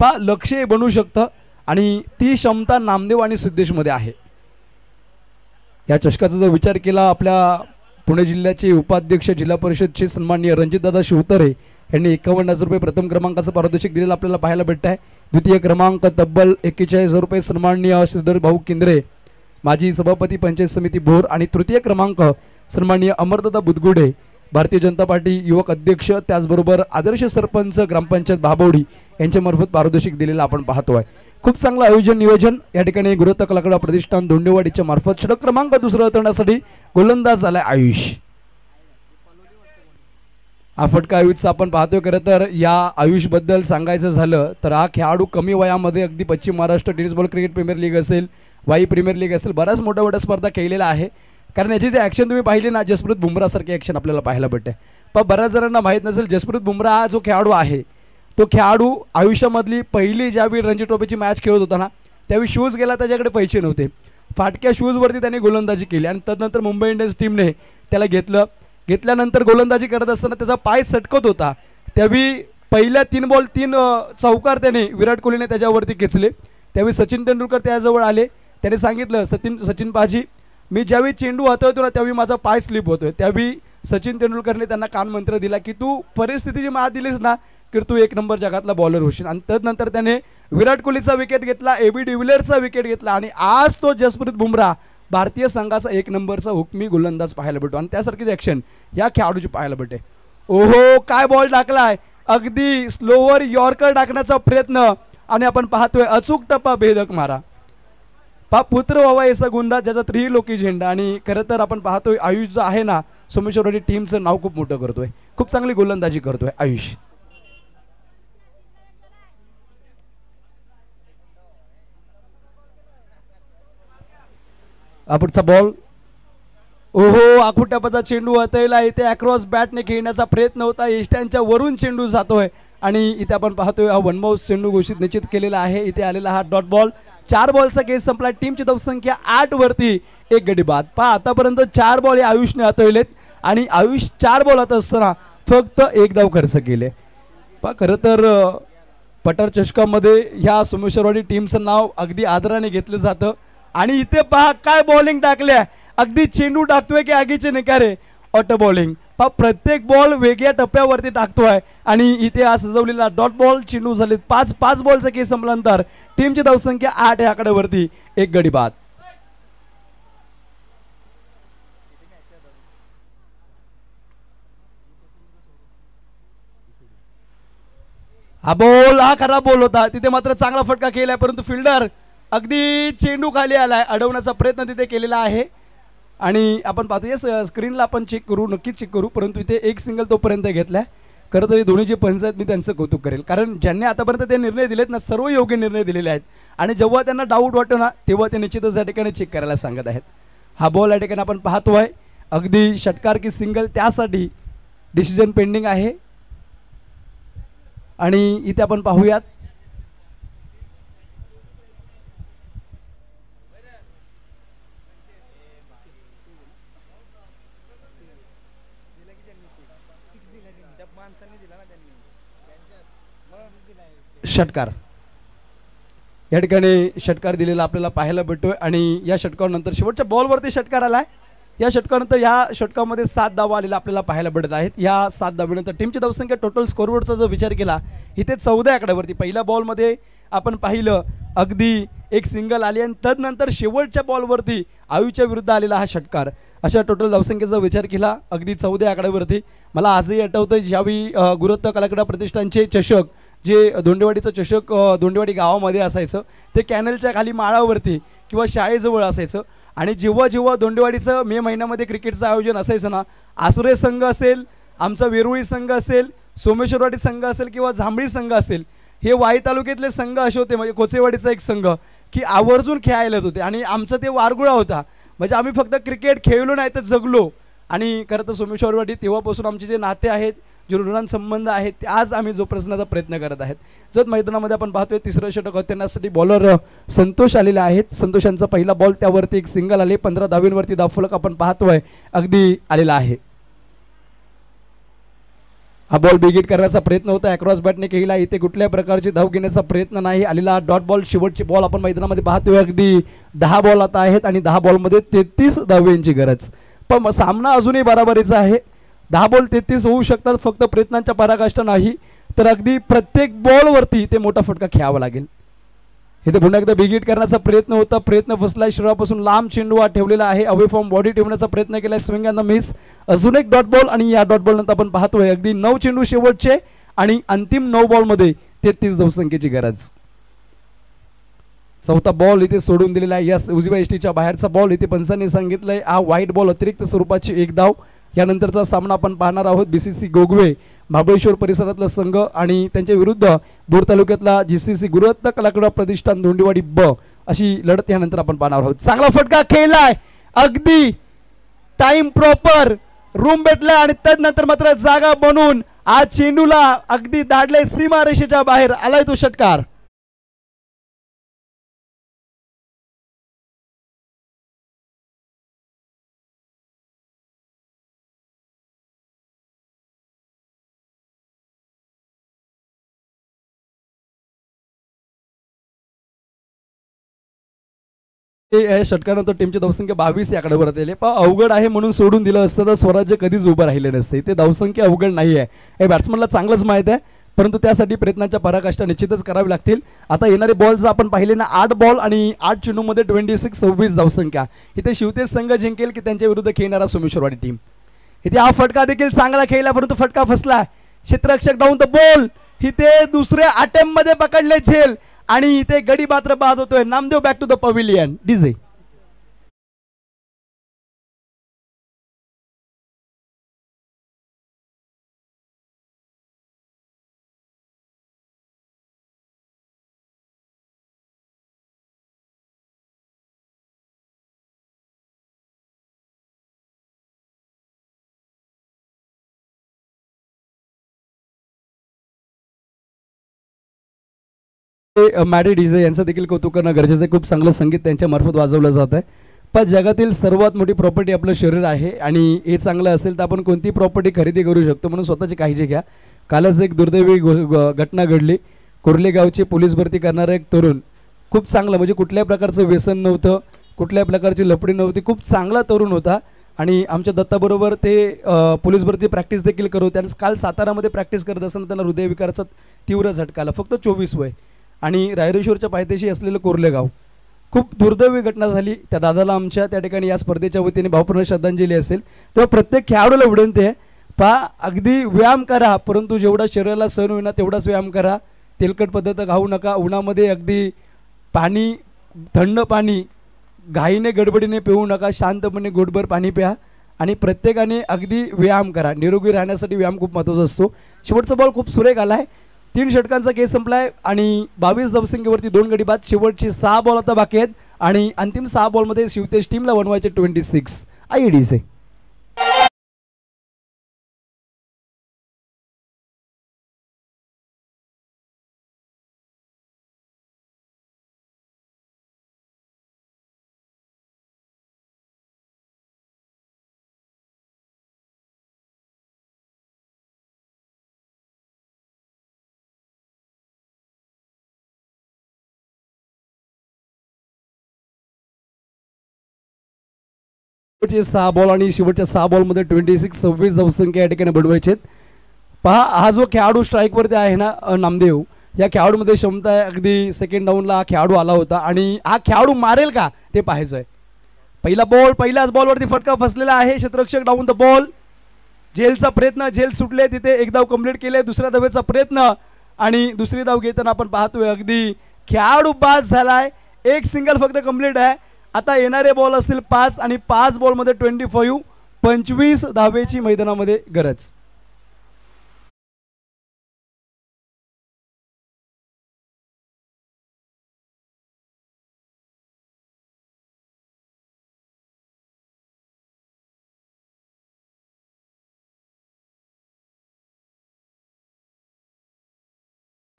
पहा लक्ष बनवू शकतं आणि ती क्षमता नामदेव आणि सिद्धेशमध्ये आहे. या चषकाचा जर विचार केला आपल्या पुणे जिल्ह्याचे उपाध्यक्ष जिल्हा परिषदचे सन्माननीय रणजितदादा शिवतरे यांनी 51,000 रुपये प्रथम क्रमांकाचं पारितोषिक दिलेलं आपल्याला पाहायला भेटत आहे. द्वितीय क्रमांक तब्बल 41,000 रुपये सन्माननीय श्रीधर भाऊ केंद्रे माजी सभापती पंचायत समिती भोर आणि तृतीय क्रमांक सन्माननीय अमरदादा बुदगुडे भारतीय जनता पार्टी युवक अध्यक्ष, त्याचबरोबर आदर्श सरपंच ग्रामपंचायत भाबवडी यांच्यामार्फत पारितोषिक दिलेलं आपण पाहतोय. खूप चांगलं आयोजन नियोजन या ठिकाणी गुरुदत्त कलाकडा प्रतिष्ठान दोंडेवाडीच्या मार्फत. षटक क्रमांक दुसरा उतरण्यासाठी गोलंदाज झालाय आयुष. हा फटका आयुषचा आपण पाहतोय. खरं तर या आयुष बद्दल सांगायचं झालं तर हा खेळाडू कमी वयामध्ये अगदी पश्चिम Maharashtra tennis ball cricket premier league असेल, वाई प्रीमियर लीग असेल, बऱ्याच मोठ्या स्पर्धा खेळलेला आहे. कारण याची जी ॲक्शन तुम्ही पाहिली ना, जसप्रीत बुमरासारखी ॲक्शन आपल्याला पाहायला भेटते. पण बऱ्याच जणांना माहीत नसेल जसप्रीत बुमरा हा जो खेळाडू आहे तो खेळाडू आयुष्यामधली पहिली ज्यावेळी रणजी ट्रॉफीची मॅच खेळत होता ना त्यावेळी शूज गेला, त्याच्याकडे पैसे नव्हते. फाटक्या शूजवरती त्याने गोलंदाजी केली आणि तदनंतर मुंबई इंडियन्स टीमने त्याला घेतल्यानंतर गोलंदाजी करत असताना त्याचा पाय सटकत होता. त्यावेळी पहिल्या 3 बॉल 3 चौकार त्याने विराट कोहलीने त्याच्यावरती खेचले. त्यावेळी सचिन तेंडुलकर त्याजवळ आले. त्याने सांगितलं सचिन पाजी मी ज्यावेळी चेंडू हाताळतो ना त्यावेळी माझा पाय स्लिप होतोय. त्यावेळी सचिन तेंडुलकरने त्यांना कानमंत्र दिला की तू परिस्थितीची मात दिलीस ना की तू 1 नंबर जगातला बॉलर होशील. आणि त्यानंतर त्याने विराट कोहलीचा विकेट घेतला, AB डिव्हिलियर्सचा विकेट घेतला आणि आज तो जसप्रीत बुमराह भारतीय संघाचा 1 नंबरचा हुकमी गोलंदाज पाहायला भेटतो. आणि त्यासारखीच ॲक्शन या खेळाडूची पाहायला भेटते. ओहो काय बॉल टाकलाय, अगदी स्लोवर यॉर्कर टाकण्याचा प्रयत्न आणि आपण पाहतोय अचूक टप्पा भेदक मारा. पुत्र व्हावा याचा गुंडा ज्याचा त्रिलोकी झेंडा. आणि खरं तर आपण पाहतोय आयुष जो आहे ना सोमेश्वरवाडी टीमचं नाव खूप मोठं करतोय, खूप चांगली गोलंदाजी करतोय आयुष. पुढचा बॉल, ओहो आखुट्यापाचा चेंडू हाताळला. इथे अक्रॉस बॅटने खेळण्याचा प्रयत्न होता, इष्टांच्या वरून चेंडू जातोय आणि इथे आपण पाहतोय हा 1 बाउन्स चेंडू घोषित निश्चित केलेला आहे. इथे आलेला हा डॉट बॉल. 4 बॉलचा केस संपला. टीमची धावसंख्या 8 वरती 1 गडी बाद. आतापर्यंत 4 बॉल हे आयुषने हाताळलेत आणि आयुष 4 बॉल हात असताना फक्त 1 धाव खर्च केले. खरं तर पठार चषकामध्ये ह्या सोमेश्वरवाडी टीमचं नाव अगदी आदराने घेतलं जातं. आणि इथे पहा काय बॉलिंग टाकल्या, अगदी चेंडू टाकतोय की आगीचे निकारे, ऑटो बॉलिंग. पहा प्रत्येक बॉल वेगळ्या टप्प्यावरती टाकतोय. आणि इथे हा सजवलेला डॉट बॉल चेंडू झाले 5 बॉलचा खेळ संपल्यानंतर टीमची धावसंख्या 8 या आकड्यावरती, 1 गडी बाद. हा खराब बॉल होता, तिथे मात्र चांगला फटका केलाय, परंतु फिल्डर अगदी चेंडू खाली आलाय, अडवण्याचा प्रयत्न तिथे केलेला आहे. आणि आपण पाहतो येस स्क्रीनला आपण चेक करू, नक्कीच चेक करू, परंतु इथे एक सिंगल तोपर्यंत घेतलाय. खरं तर दोन्ही जे पंच आहेत मी त्यांचं कौतुक करेल, कारण ज्यांनी आतापर्यंत ते निर्णय दिलेत ना सर्व योग्य निर्णय दिलेले आहेत. आणि जेव्हा त्यांना डाऊट वाटतो ना तेव्हा ते निश्चितच या ठिकाणी चेक करायला सांगत आहेत. हा बॉल या ठिकाणी आपण पाहतोय अगदी षटकार की सिंगल, त्यासाठी डिसिजन पेंडिंग आहे. आणि इथे आपण पाहूयात षटकार, या ठिकाणी षटकार दिलेला आपल्याला पाहायला भेटतोय. आणि या षटकानंतर शेवटच्या बॉलवरती षटकार आलाय. या षटकानंतर या षटकामध्ये 7 धावा आलेला आपल्याला पाहायला भेटत आहेत. या 7 धावेनंतर टीमची धावसंख्या टोटल स्कोरवरचा जर विचार केला इथे 14 आकड्यावरती. पहिल्या बॉलमध्ये आपण पाहिलं अगदी एक सिंगल आली आणि तदनंतर शेवटच्या बॉलवरती आयुच्या विरुद्ध आलेला हा षटकार. अशा टोटल धावसंख्येचा विचार केला अगदी 14 आकड्यावरती. मला आजही आठवतं ज्यावेळी गुरुदत्त कलाक्रीडा प्रतिष्ठानचे चषक, जे दोंडेवाडीचं चषक दोंडेवाडी गावामध्ये असायचं, ते कॅनलच्या खाली माळावरती किंवा शाळेजवळ असायचं. आणि जेव्हा जेव्हा दोंडेवाडीचं मे महिन्यामध्ये क्रिकेटचं आयोजन असायचं ना, आसुरे संघ असेल, आमचा वेरुळी संघ असेल, सोमेश्वरवाडी संघ असेल किंवा जांभळी संघ असेल, हे वाई तालुक्यातले संघ असे होते, म्हणजे कोचेवाडीचा एक संघ, की आवर्जून खेळायला येत होते. आणि आमचं ते वारगुळा होता, म्हणजे आम्ही फक्त क्रिकेट खेळलो नाही तर जगलो. आणि खरं तर सोमेश्वरवाडी तेव्हापासून आमचे जे नाते आहेत, जे ऋणांसंबंध आहेत, ते आज आम्ही जोपासण्याचा प्रयत्न करत आहेत. जत मैदानामध्ये आपण पाहतोय तिसरं षटक त्यांच्यासाठी बॉलर संतोष आलेले आहेत. संतोषांचा पहिला बॉल, त्यावरती एक सिंगल आले. 15 धावेंवरती धावफलक आपण पाहतोय अगदी आलेला आहे. हा बॉल बिगिट करण्याचा प्रयत्न होता, अक्रॉस बॅटने केला. इथे कुठल्या प्रकारची धाव घेण्याचा प्रयत्न नाही आलेला. डॉट बॉल, शेवटची बॉल आपण मैदानामध्ये पाहतोय. अगदी 10 बॉल आता आहेत आणि 10 बॉलमध्ये 33 धावेंची गरज. पण सामना अजूनही बराबरीचा आहे. 10 बॉल 33 होऊ शकतात, फक्त प्रयत्नांच्या पराकाष्ठा नाही तर अगदी प्रत्येक बॉलवरती ते मोठा फटका खेळावा लागेल. इथे पुन्हा एकदा बिगिट करण्याचा प्रयत्न होता, प्रयत्न फसला. शरीरापासून लांब चेंडू ठेवलेला आहे, अवे फ्रॉम बॉडी ठेवण्याचा प्रयत्न केला, स्विंग अँड द मिस. अजून एक डॉट बॉल आणि या डॉट बॉल नंतर आपण पाहतोय अगदी 9 चेंडू शेवटचे आणि अंतिम 9 बॉलमध्ये 33 धावसंख्येची गरज. चौथा बॉल इथे सोडून दिलेला आहे. यस, उजव्या एसटीच्या बाहेरचा बॉल. इथे पंचांनी सांगितलंय हा व्हाईट बॉल, अतिरिक्त स्वरूपाची 1 धाव. यानंतरचा सामना आपण पाहणार आहोत बीसीसी गोगवे महाबळेश्वर परिसरातला संघ आणि त्यांच्या विरुद्ध बोर तालुक्यातला जीसीसी गुरुदत्त कलाक्रीडा प्रतिष्ठान दोंडेवाडी ब, अशी लढत यानंतर आपण पाहणार आहोत. चांगला फटका खेळलाय, अगदी टाइम प्रॉपर रूम भेटलाय आणि तदनंतर मात्र जागा बनवून आज चेंडूला अगदी दाडले सीमारेषेच्या बाहेर आलाय तो षटकार. षटकानंतर टीमची धावसंख्या 22 या आकड्यावर आली. पण अवघड आहे म्हणून सोडून दिलं असतं तर स्वराज्य कधीच उभं राहिले नसते. ते धावसंख्या अवघड नाही आहे, हे बॅट्समनला चांगलंच माहीत आहे, परंतु त्यासाठी प्रयत्नांच्या पराकाष्ठा निश्चितच करावी लागतील. आता येणारे बॉल जर आपण पाहिले ना, 8 बॉल आणि 8 चेंडूमध्ये 26 धावसंख्या. इथे शिवतेज संघ जिंकेल की त्यांच्या विरुद्ध खेळणारा सोमेश्वरवाडी टीम. इथे हा फटका देखील चांगला खेळला, परंतु फटका फसला. क्षेत्ररक्षक डाऊन द बॉल. इथे दुसऱ्या अटेम्प्ट मध्ये पकडले झेल आणि इथे गडी मात्र बाद होतोय. Namdev back to the pavilion. DJ Maddy DJ यांचं देखील कौतुक करणं गरजेचं आहे. खूप चांगलं संगीत त्यांच्या मार्फत वाजवलं जात आहे. पण जगातील सर्वात मोठी प्रॉपर्टी आपलं शरीर आहे आणि हे चांगलं असेल तर आपण कोणती प्रॉपर्टी खरेदी करू शकतो, म्हणून स्वतःची काळजी घ्या. कालच एक दुर्दैवी घटना घडली. कोर्लेगावचे पोलीस भरती करणारा एक तरुण, खूप चांगलं, म्हणजे कुठल्याही प्रकारचं व्यसन नव्हतं, कुठल्याही प्रकारची लपडी नव्हती, खूप चांगला तरुण होता. आणि आमच्या दत्ताबरोबर ते पोलीस भरती प्रॅक्टिस देखील करत होते. आणि काल सातारामध्ये प्रॅक्टिस करत असताना त्यांना हृदयविकाराचा तीव्र झटका आला. फक्त 24 वय आणि रायरेश्वरच्या पायथ्याशी असलेलं कोर्लेगाव. खूप दुर्दैवी घटना झाली. त्या दादाला आमच्या त्या ठिकाणी या स्पर्धेच्या वतीने भावपूर्ण श्रद्धांजली असेल. तेव्हा प्रत्येक खेळाडूला विनंती आहे, पहा अगदी व्यायाम करा, परंतु जेवढा शरीराला सहन होईना तेवढाच व्यायाम करा. तेलकट पदार्थ खाऊ नका. उन्हामध्ये अगदी पाणी, थंड पाणी घाईने गडबडीने पिऊ नका. शांतपणे गोटभर पाणी प्या आणि प्रत्येकाने अगदी व्यायाम करा. निरोगी राहण्यासाठी व्यायाम खूप महत्त्वाचा असतो. शेवटचा बॉल खूप सुरेख आला आहे. 3 षटकांचा खेळ संपला आहे आणि 22 धावसंख्येवरती 2 गडी बाद. शेवटचे 6 बॉल आता बाकी आहेत आणि अंतिम 6 बॉलमध्ये शिवतेज टीमला बनवायचे 26 IEDs. शेवटचे 6 बॉल आणि शेवटच्या 6 बॉलमध्ये 26 धावसंख्या या ठिकाणी बनवायचे आहेत. पहा हा जो खेळाडू स्ट्राईकवरती आहे ना, नामदेव, या खेळाडूमध्ये क्षमता आहे. अगदी सेकंड डाऊनला हा खेळाडू आला होता आणि हा खेळाडू मारेल का ते पाहायचं आहे. पहिला बॉल, पहिल्याच बॉलवरती फटका फसलेला आहे. क्षेत्ररक्षक डाऊन द बॉल. झेलचा प्रयत्न, झेल सुटले, तिथे एक धाव कंप्लीट केले. दुसऱ्या धावेचा प्रयत्न आणि दुसरी धाव घेताना आपण पाहतोय अगदी खेळाडू बाद झालाय. एक सिंगल फक्त कंप्लीट आहे. आता येणारे बॉल असतील 5 आणि 5 बॉलमध्ये 25 धावेची मैदानामध्ये गरज.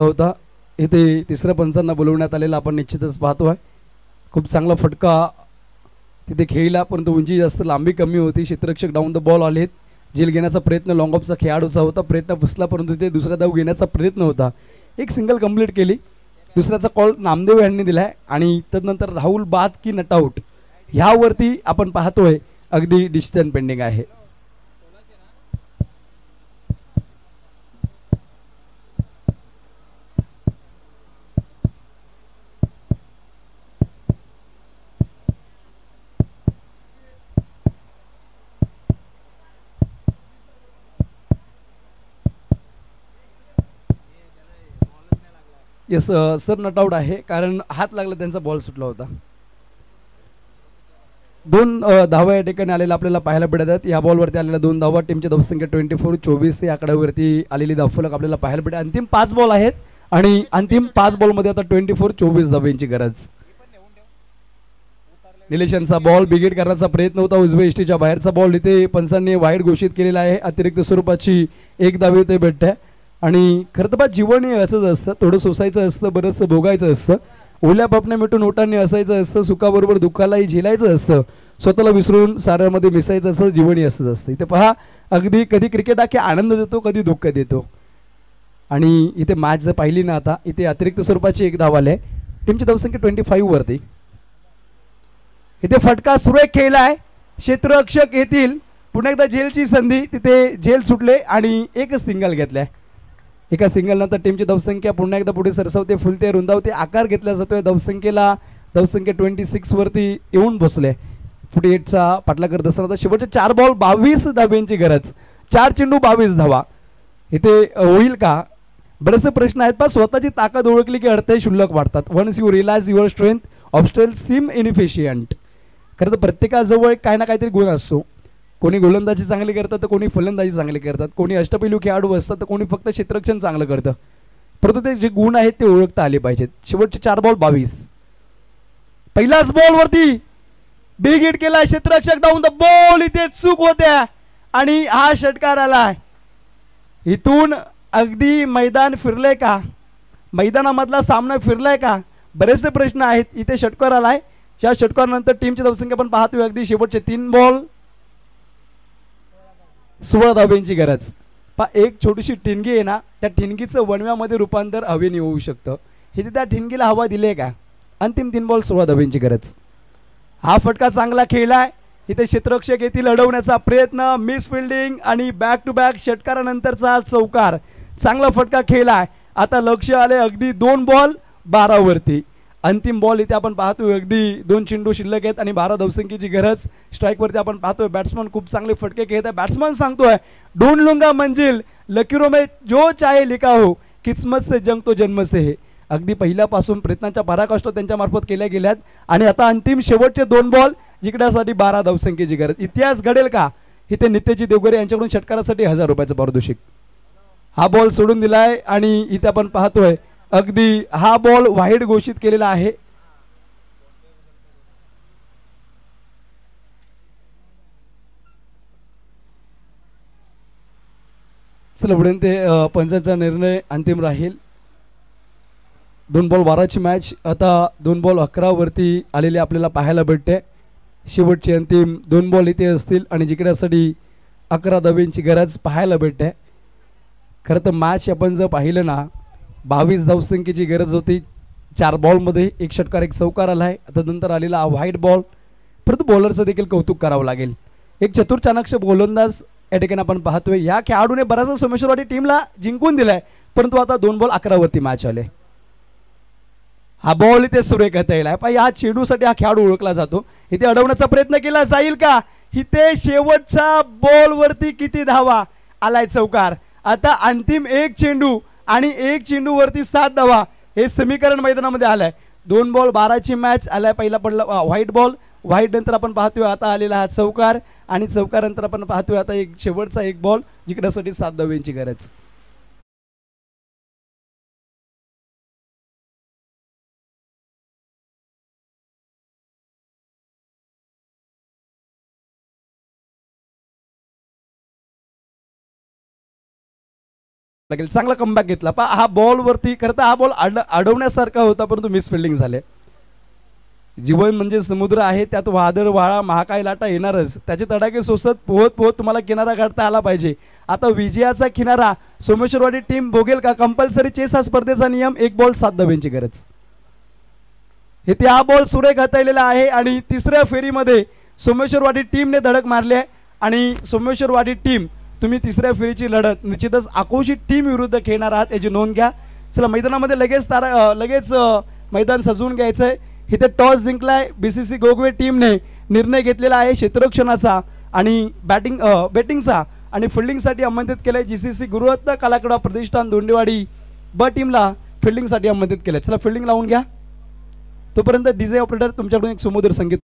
होता इथे तिसऱ्या पंचांना बोलवण्यात आलेला आपण निश्चितच पाहतोय. खूप चांगला फटका तिथे खेळला, परंतु उंची जास्त, लांबी कमी होती. क्षेत्ररक्षक डाऊन द बॉल आलेत. झेल घेण्याचा प्रयत्न लॉंग ऑफचा खेळाडूचा होता. प्रयत्न फसला, परंतु तिथे दुसरा धाव घेण्याचा प्रयत्न होता. एक सिंगल कंप्लीट केली. दुसऱ्याचा कॉल नामदेव यांनी दिला आहे आणि त्यानंतर राहुल बाद की नट आउट ह्यावरती आपण पाहतोय अगदी डिसिजन पेंडिंग आहे. येस सर, नट आउट आहे, कारण हात लागला, त्यांचा बॉल सुटला होता. 2 धावा या ठिकाणी आलेला आपल्याला पाहायला मिळत आहेत. या बॉलवरती आलेल्या 2 धावा, टीमची धावसंख्या 24 या आकड्यावरती आलेली धावफलक आपल्याला पाहायला मिळते. अंतिम 5 बॉल आहेत आणि अंतिम 5 बॉलमध्ये आता 24 धावांची गरज. निलेशांचा बॉल बिगेट करण्याचा प्रयत्न होता. उजव्या इष्टीच्या बाहेरचा बॉल इथे पंचांनी वाईट घोषित केलेला आहे. अतिरिक्त स्वरूपाची 1 धाव इथे भेटते. आणि खरं तर जीवन हे असंच असतं, थोडं सोसायचं असतं, बरंचसं भोगायचं असतं, ओल्या पापण्या मिटून ओटांनी असायचं असतं, सुखाबरोबर दुःखालाही झेलायचं असतं, स्वतःला विसरून साऱ्यामध्ये मिसायचं असतं. जीवनही असंच असतं. इथे पहा अगदी कधी क्रिकेट हा आनंद देतो, कधी दुःख देतो. आणि इथे मॅच जर पाहिली ना, आता इथे अतिरिक्त स्वरूपाची 1 धाव आली आहे. टीमची धावसंख्या 25 वरती. इथे फटका सुरेख खेळला आहे. क्षेत्ररक्षक येतील. पुन्हा एकदा झेलची संधी, तिथे झेल सुटले आणि एकच सिंगल घेतलाय. एका सिंगल नंतर टीमची धावसंख्या पुन्हा एकदा पुढे सरसवते, फुलते, रुंदावते, आकार घेतला जातोय. धावसंख्या 26 वरती येऊन पोहोचले. 48चा पाठला करत असताना शेवटचे 4 बॉल 22 धाब्यांची गरज. 4 चेंडू 22 धावा. इथे होईल का? बरेचसे प्रश्न आहेत. पण स्वतःची ताकद ओळखली की अडथळे शुल्लक वाढतात. Once you realise your strength obstacle seem inefficient. खरं तर प्रत्येकाजवळ काही ना काहीतरी गुण असतो. कोणी गोलंदाजी चांगली करतात तर कोणी फलंदाजी चांगली करतात, कोणी अष्टपैलू खेळाडू असतात तर कोणी फक्त क्षेत्ररक्षण चांगलं करतं. परंतु ते जे गुण आहेत ते ओळखता आले पाहिजेत. शेवटचे 4 बॉल 22. पहिल्याच बॉलवरती बिग हिट केला. क्षेत्ररक्षक डाऊन द बॉल. इथे चूक होत्या आणि हा षटकार आलाय. इथून अगदी मैदान फिरलंय का? मैदानामधला सामना फिरलाय का? बरेचसे प्रश्न आहेत. इथे षटकार आलाय. या षटकारानंतर टीमची धावसंख्या पण पाहतोय अगदी शेवटचे 3 बॉल 16 धाब्यांची गरज. एक छोटीशी ठिणगी आहे ना, त्या ठिणगीचं वणव्यामध्ये रूपांतर हवेने होऊ शकतं. हे त्या ठिणगीला हवा दिली आहे का? अंतिम 3 बॉल सुरुवात हवेची गरज. हा फटका चांगला खेळलाय. इथे क्षेत्ररक्षक येथील अडवण्याचा प्रयत्न, मिस फिल्डिंग आणि बॅक टू बॅक षटकारानंतरचा चौकार. चांगला फटका खेळलाय. आता लक्ष आले अगदी 2 बॉल 12 वरती. अंतिम बॉल इथे आपण पाहतोय अगदी 2 चेंडू शिल्लक आहेत आणि 12 धावसंख्येची गरज. स्ट्राईकवरती आपण पाहतोय बॅट्समन खूप चांगले फटके खेळत आहे. बॅट्समन सांगतोय ढूंढ लूंगा मंजिल, लकीरों में जो चाहे लिखा हो, किस्मत से जंग तो जन्म से है. अगदी पहिल्यापासून प्रयत्नांच्या पराकाष्ठा त्यांच्या मार्फत केल्या गेल्यात आणि आता अंतिम शेवटचे 2 बॉल जिंकण्यासाठी 12 धावसंख्येची गरज. इतिहास घडेल का? इथे नित्यजी देवगरे यांच्याकडून षटकारासाठी 1000 रुपयाचं पारितोषिक. हा बॉल सोडून दिलाय आणि इथे आपण पाहतोय अगदी हा बॉल वाईड घोषित केलेला आहे. चला पुढे ते पंचांचा निर्णय अंतिम राहील. 2 बॉल 12ची मॅच आता 2 बॉल 11 वरती आलेले आपल्याला पाहायला भेटते. शेवटचे अंतिम 2 बॉल इथे असतील आणि जिंकण्यासाठी 11 धावेंची गरज पाहायला भेटते. खरं तर मॅच आपण जर पाहिलं ना, 22 धावसंख्येची गरज होती. 4 बॉलमध्ये 1 षटकार 1 चौकार आला आहे. आता नंतर आलेला हा व्हाईट बॉल. परंतु बॉलरचं देखील कौतुक करावं लागेल. एक चतुर चाणाक्ष गोलंदाज या ठिकाणी आपण पाहतोय. या खेळाडूने बराचसा सोमेश्वरवाडी टीमला जिंकून दिलाय, परंतु आता 2 बॉल 11 वरती मॅच आले. हा बॉल इथे सुरेख येईल. या चेंडूसाठी हा खेळाडू ओळखला जातो. इथे अडवण्याचा प्रयत्न केला जाईल का? इथे शेवटच्या बॉल वरती किती धावा आलाय चौकार. आता अंतिम 1 चेंडू आणि 1 चेंडू वरती 7 धावा हे समीकरण मैदानामध्ये आलंय. 2 बॉल 12ची मॅच आलाय. पहिला पडला व्हाईट बॉल. व्हाईट नंतर आपण पाहतोय आता आलेला हा चौकार आणि चौकार नंतर आपण पाहतोय आता एक शेवटचा 1 बॉल जिंकण्यासाठी 7 धावेंची गरज. लागेल. चांगला कमबॅक घेतला. हा बॉल वरती करता हा बॉल अडवण्यासारखा होता, परंतु मिस फिल्डिंग झाले. जीवन म्हणजे समुद्र आहे, त्यात वादळ वाळा महाकाय लाटा येणारच. त्याचे तडाखे सोसत पोहत पोहत तुम्हाला किनारा गाठता आला पाहिजे. आता विजयाचा किनारा सोमेश्वरवाडी टीम भोगेल का? कंपल्सरी चेस हा स्पर्धेचा नियम. 1 बॉल 7 धावेंची गरज. इथे हा बॉल सुरेख हाताळलेला आहे आणि तिसऱ्या फेरीमध्ये सोमेश्वरवाडी टीमने धडक मारली आहे आणि सोमेश्वरवाडी टीम तुम्ही तिसऱ्या फेरीची लढत निश्चितच आकोशी टीम विरुद्ध खेळणार आहात याची नोंद घ्या. चला मैदानामध्ये लगेच मैदान सजवून घ्यायचं आहे. इथे टॉस जिंकलाय BCC गोगवे टीमने. निर्णय घेतलेला आहे क्षेत्ररक्षणाचा आणि बॅटिंगचा आणि फिल्डिंगसाठी आमंत्रित केलंय GCC गुरुरत्न कलाकडा प्रतिष्ठान दोंडेवाडी ब टीमला फिल्डिंगसाठी आमंत्रित केलंय. चला फिल्डिंग लावून घ्या. तोपर्यंत DJ ऑपरेटर तुमच्याकडून एक सुमधुर संगीत